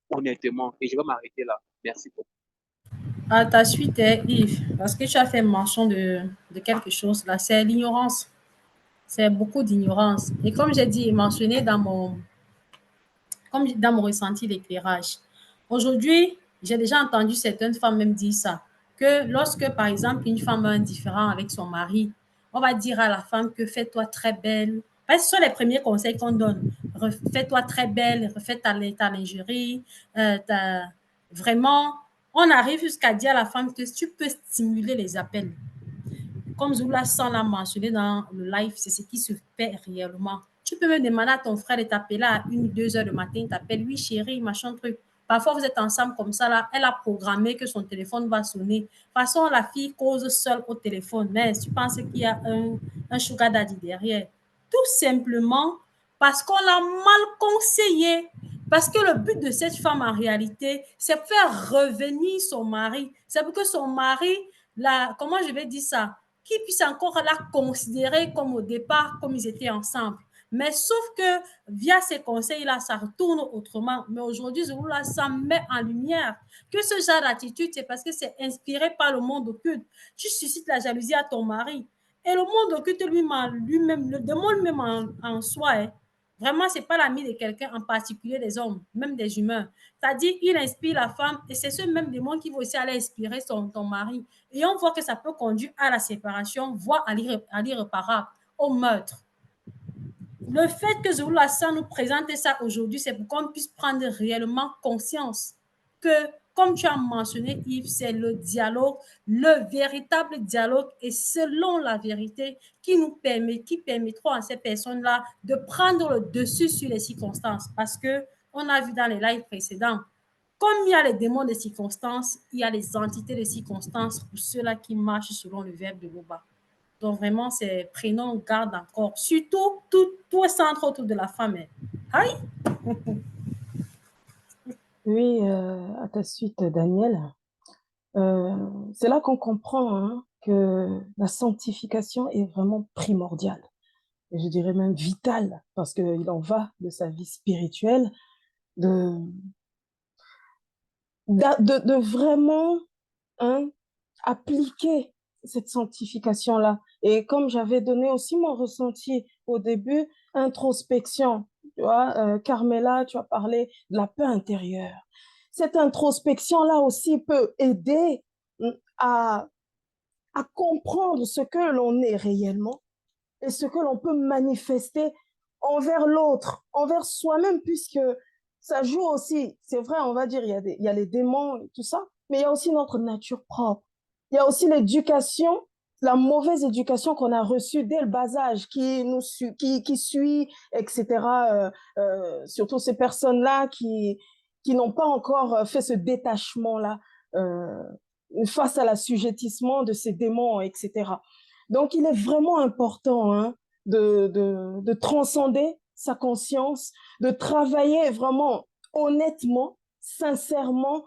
honnêtement. Et je vais m'arrêter là. Merci beaucoup. À ta suite, Yves, parce que tu as fait mention de quelque chose là, c'est l'ignorance. C'est beaucoup d'ignorance. Et comme j'ai dit, mentionné comme dans mon ressenti d'éclairage, aujourd'hui, j'ai déjà entendu certaines femmes même dire ça, que lorsque, par exemple, une femme a un différend avec son mari, on va dire à la femme que fais-toi très belle. Parce que ce sont les premiers conseils qu'on donne. Fais-toi très belle, refais ta lingerie. Vraiment, on arrive jusqu'à dire à la femme que tu peux stimuler les appels. Comme Zoula San l'a mentionné dans le live, c'est ce qui se fait réellement. Tu peux même demander à ton frère de t'appeler à 1 ou 2 heures du matin, il t'appelle, oui chérie, machin truc. Parfois, vous êtes ensemble comme ça, là, elle a programmé que son téléphone va sonner. De toute façon, la fille cause seule au téléphone, mais tu penses qu'il y a un sugar daddy derrière. Tout simplement parce qu'on l'a mal conseillé. Parce que le but de cette femme, en réalité, c'est faire revenir son mari. C'est pour que son mari, comment je vais dire ça, qui puisse encore la considérer comme au départ, comme ils étaient ensemble. Mais sauf que via ces conseils-là, ça retourne autrement. Mais aujourd'hui, Zouloula, ça met en lumière que ce genre d'attitude, c'est parce que c'est inspiré par le monde occulte. Tu suscites la jalousie à ton mari. Et le monde occulte lui-même, le démon lui-même en soi, hein, vraiment, ce n'est pas l'ami de quelqu'un, en particulier des hommes, même des humains. C'est-à-dire, il inspire la femme et c'est ce même démon qui va aussi aller inspirer ton mari. Et on voit que ça peut conduire à la séparation, voire à l'irréparable, au meurtre. Le fait que Zulu Hassan nous présente ça aujourd'hui, c'est pour qu'on puisse prendre réellement conscience que, comme tu as mentionné, Yves, c'est le dialogue, le véritable dialogue, et selon la vérité qui permettra à ces personnes-là de prendre le dessus sur les circonstances. Parce que on a vu dans les lives précédents, comme il y a les démons des circonstances, il y a les entités des circonstances pour ceux-là qui marchent selon le verbe de Loba. Donc, vraiment, c'est prenons garde encore. Surtout, tout centre autour de la femme. Aïe! Oui, à ta suite, Daniel. C'est là qu'on comprend hein, que la sanctification est vraiment primordiale. Et je dirais même vitale, parce qu'il en va de sa vie spirituelle, de vraiment hein, appliquer cette sanctification-là. Et comme j'avais donné aussi mon ressenti au début, introspection. Tu vois, Carmela, tu as parlé de la paix intérieure. Cette introspection-là aussi peut aider à, à comprendre ce que l'on est réellement et ce que l'on peut manifester envers l'autre, envers soi-même, puisque ça joue aussi, c'est vrai, on va dire, il y a les démons et tout ça, mais il y a aussi notre nature propre. Il y a aussi l'éducation, la mauvaise éducation qu'on a reçue dès le bas âge, qui suit, etc. Surtout ces personnes-là qui n'ont pas encore fait ce détachement-là face à l'assujettissement de ces démons, etc. Donc, il est vraiment important hein, de transcender sa conscience, de travailler vraiment honnêtement, sincèrement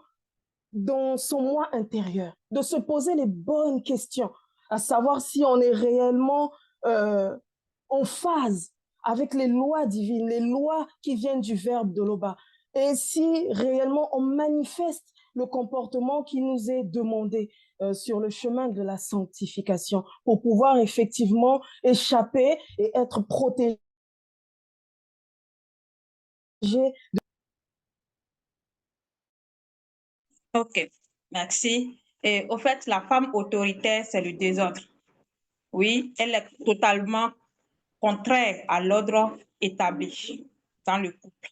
dans son moi intérieur, de se poser les bonnes questions, à savoir si on est réellement en phase avec les lois divines, les lois qui viennent du Verbe de l'Oba, et si réellement on manifeste le comportement qui nous est demandé sur le chemin de la sanctification pour pouvoir effectivement échapper et être protégé. Ok, merci. Et au fait, la femme autoritaire, c'est le désordre. Oui, elle est totalement contraire à l'ordre établi dans le couple.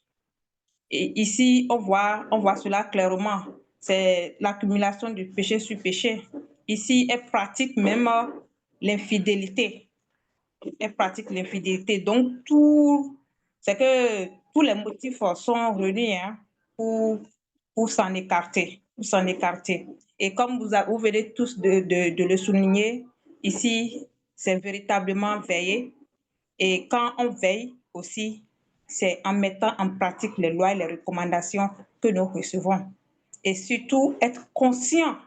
Et ici, on voit cela clairement. C'est l'accumulation du péché sur péché. Ici, elle pratique même l'infidélité. Elle pratique l'infidélité. Donc, c'est que tous les motifs sont réunis hein, pour s'en écarter. Pour s'en écarter. Et comme vous venez tous de le souligner, ici, c'est véritablement veiller. Et quand on veille aussi, c'est en mettant en pratique les lois et les recommandations que nous recevons. Et surtout, être conscient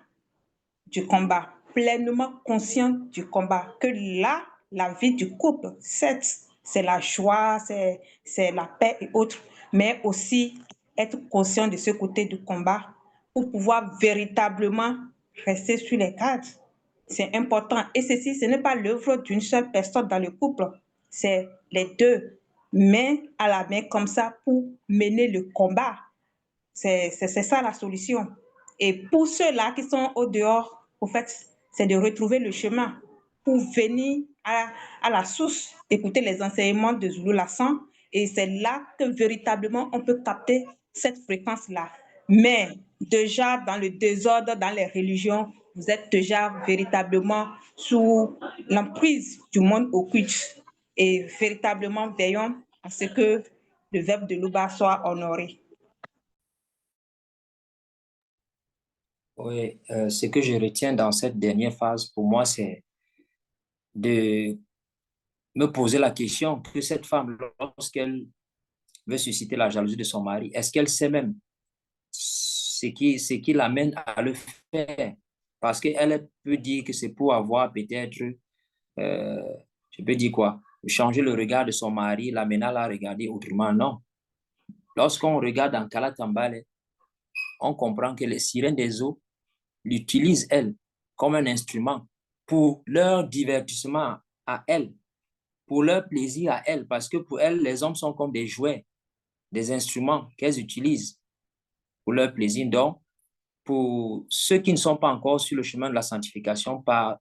du combat, pleinement conscient du combat, que là, la vie du couple, certes, c'est la joie, c'est la paix et autres, mais aussi être conscient de ce côté du combat pour pouvoir véritablement rester sur les cadres. C'est important. Et ceci, ce n'est pas l'œuvre d'une seule personne dans le couple, c'est les deux, main à la main comme ça pour mener le combat. C'est ça la solution. Et pour ceux-là qui sont au dehors, au fait, c'est de retrouver le chemin pour venir à la source, écouter les enseignements de Zulu Lassan. Et c'est là que véritablement on peut capter cette fréquence-là. Mais déjà dans le désordre, dans les religions, vous êtes déjà véritablement sous l'emprise du monde occulte. Et véritablement veillons à ce que le verbe de Luba soit honoré. Oui, ce que je retiens dans cette dernière phase, pour moi, c'est de me poser la question que cette femme, lorsqu'elle veut susciter la jalousie de son mari, est-ce qu'elle sait même ce qui l'amène à le faire? Parce qu'elle peut dire que c'est pour avoir peut-être, je peux dire quoi, changer le regard de son mari, l'amener à la regarder autrement. Non. Lorsqu'on regarde dans Kala Tambale, on comprend que les sirènes des eaux l'utilisent, elles, comme un instrument pour leur divertissement à elles, pour leur plaisir à elles, parce que pour elles, les hommes sont comme des jouets, des instruments qu'elles utilisent pour leur plaisir. Donc, pour ceux qui ne sont pas encore sur le chemin de la sanctification, par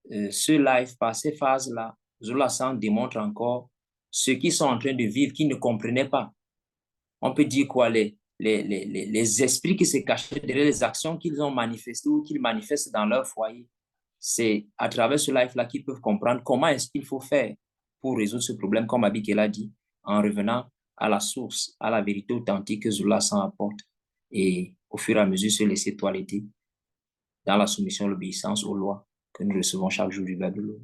ce live, par ces phases-là, Zulasan démontre encore ceux qui sont en train de vivre, qui ne comprenaient pas. On peut dire quoi, les esprits qui se cachaient derrière les actions qu'ils ont manifestées ou qu'ils manifestent dans leur foyer. C'est à travers ce live-là qu'ils peuvent comprendre comment est-ce qu'il faut faire pour résoudre ce problème, comme Abigail a dit, en revenant à la source, à la vérité authentique que Zulasan apporte. Et au fur et à mesure, se laisser toiletter dans la soumission et l'obéissance aux lois que nous recevons chaque jour du Bible.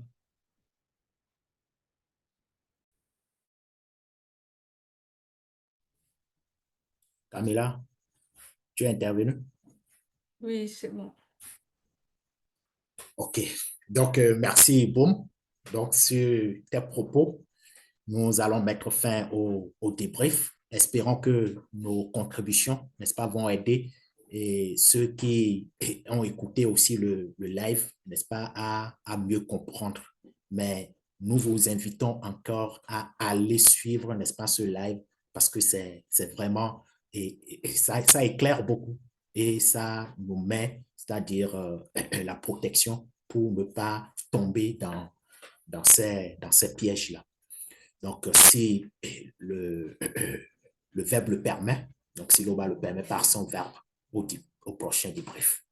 Camilla, tu es intervenue? Oui, c'est bon. OK. Donc, merci, Boum. Donc, sur tes propos, nous allons mettre fin au débrief. Espérons que nos contributions, n'est-ce pas, vont aider et ceux qui ont écouté aussi le live, n'est-ce pas, à mieux comprendre. Mais nous vous invitons encore à aller suivre, n'est-ce pas, ce live parce que c'est vraiment, et ça éclaire beaucoup et ça nous met, c'est-à-dire la protection pour ne pas tomber dans ces pièges-là. Donc, si le verbe le permet, donc si l'OBA le permet par son verbe au prochain débrief.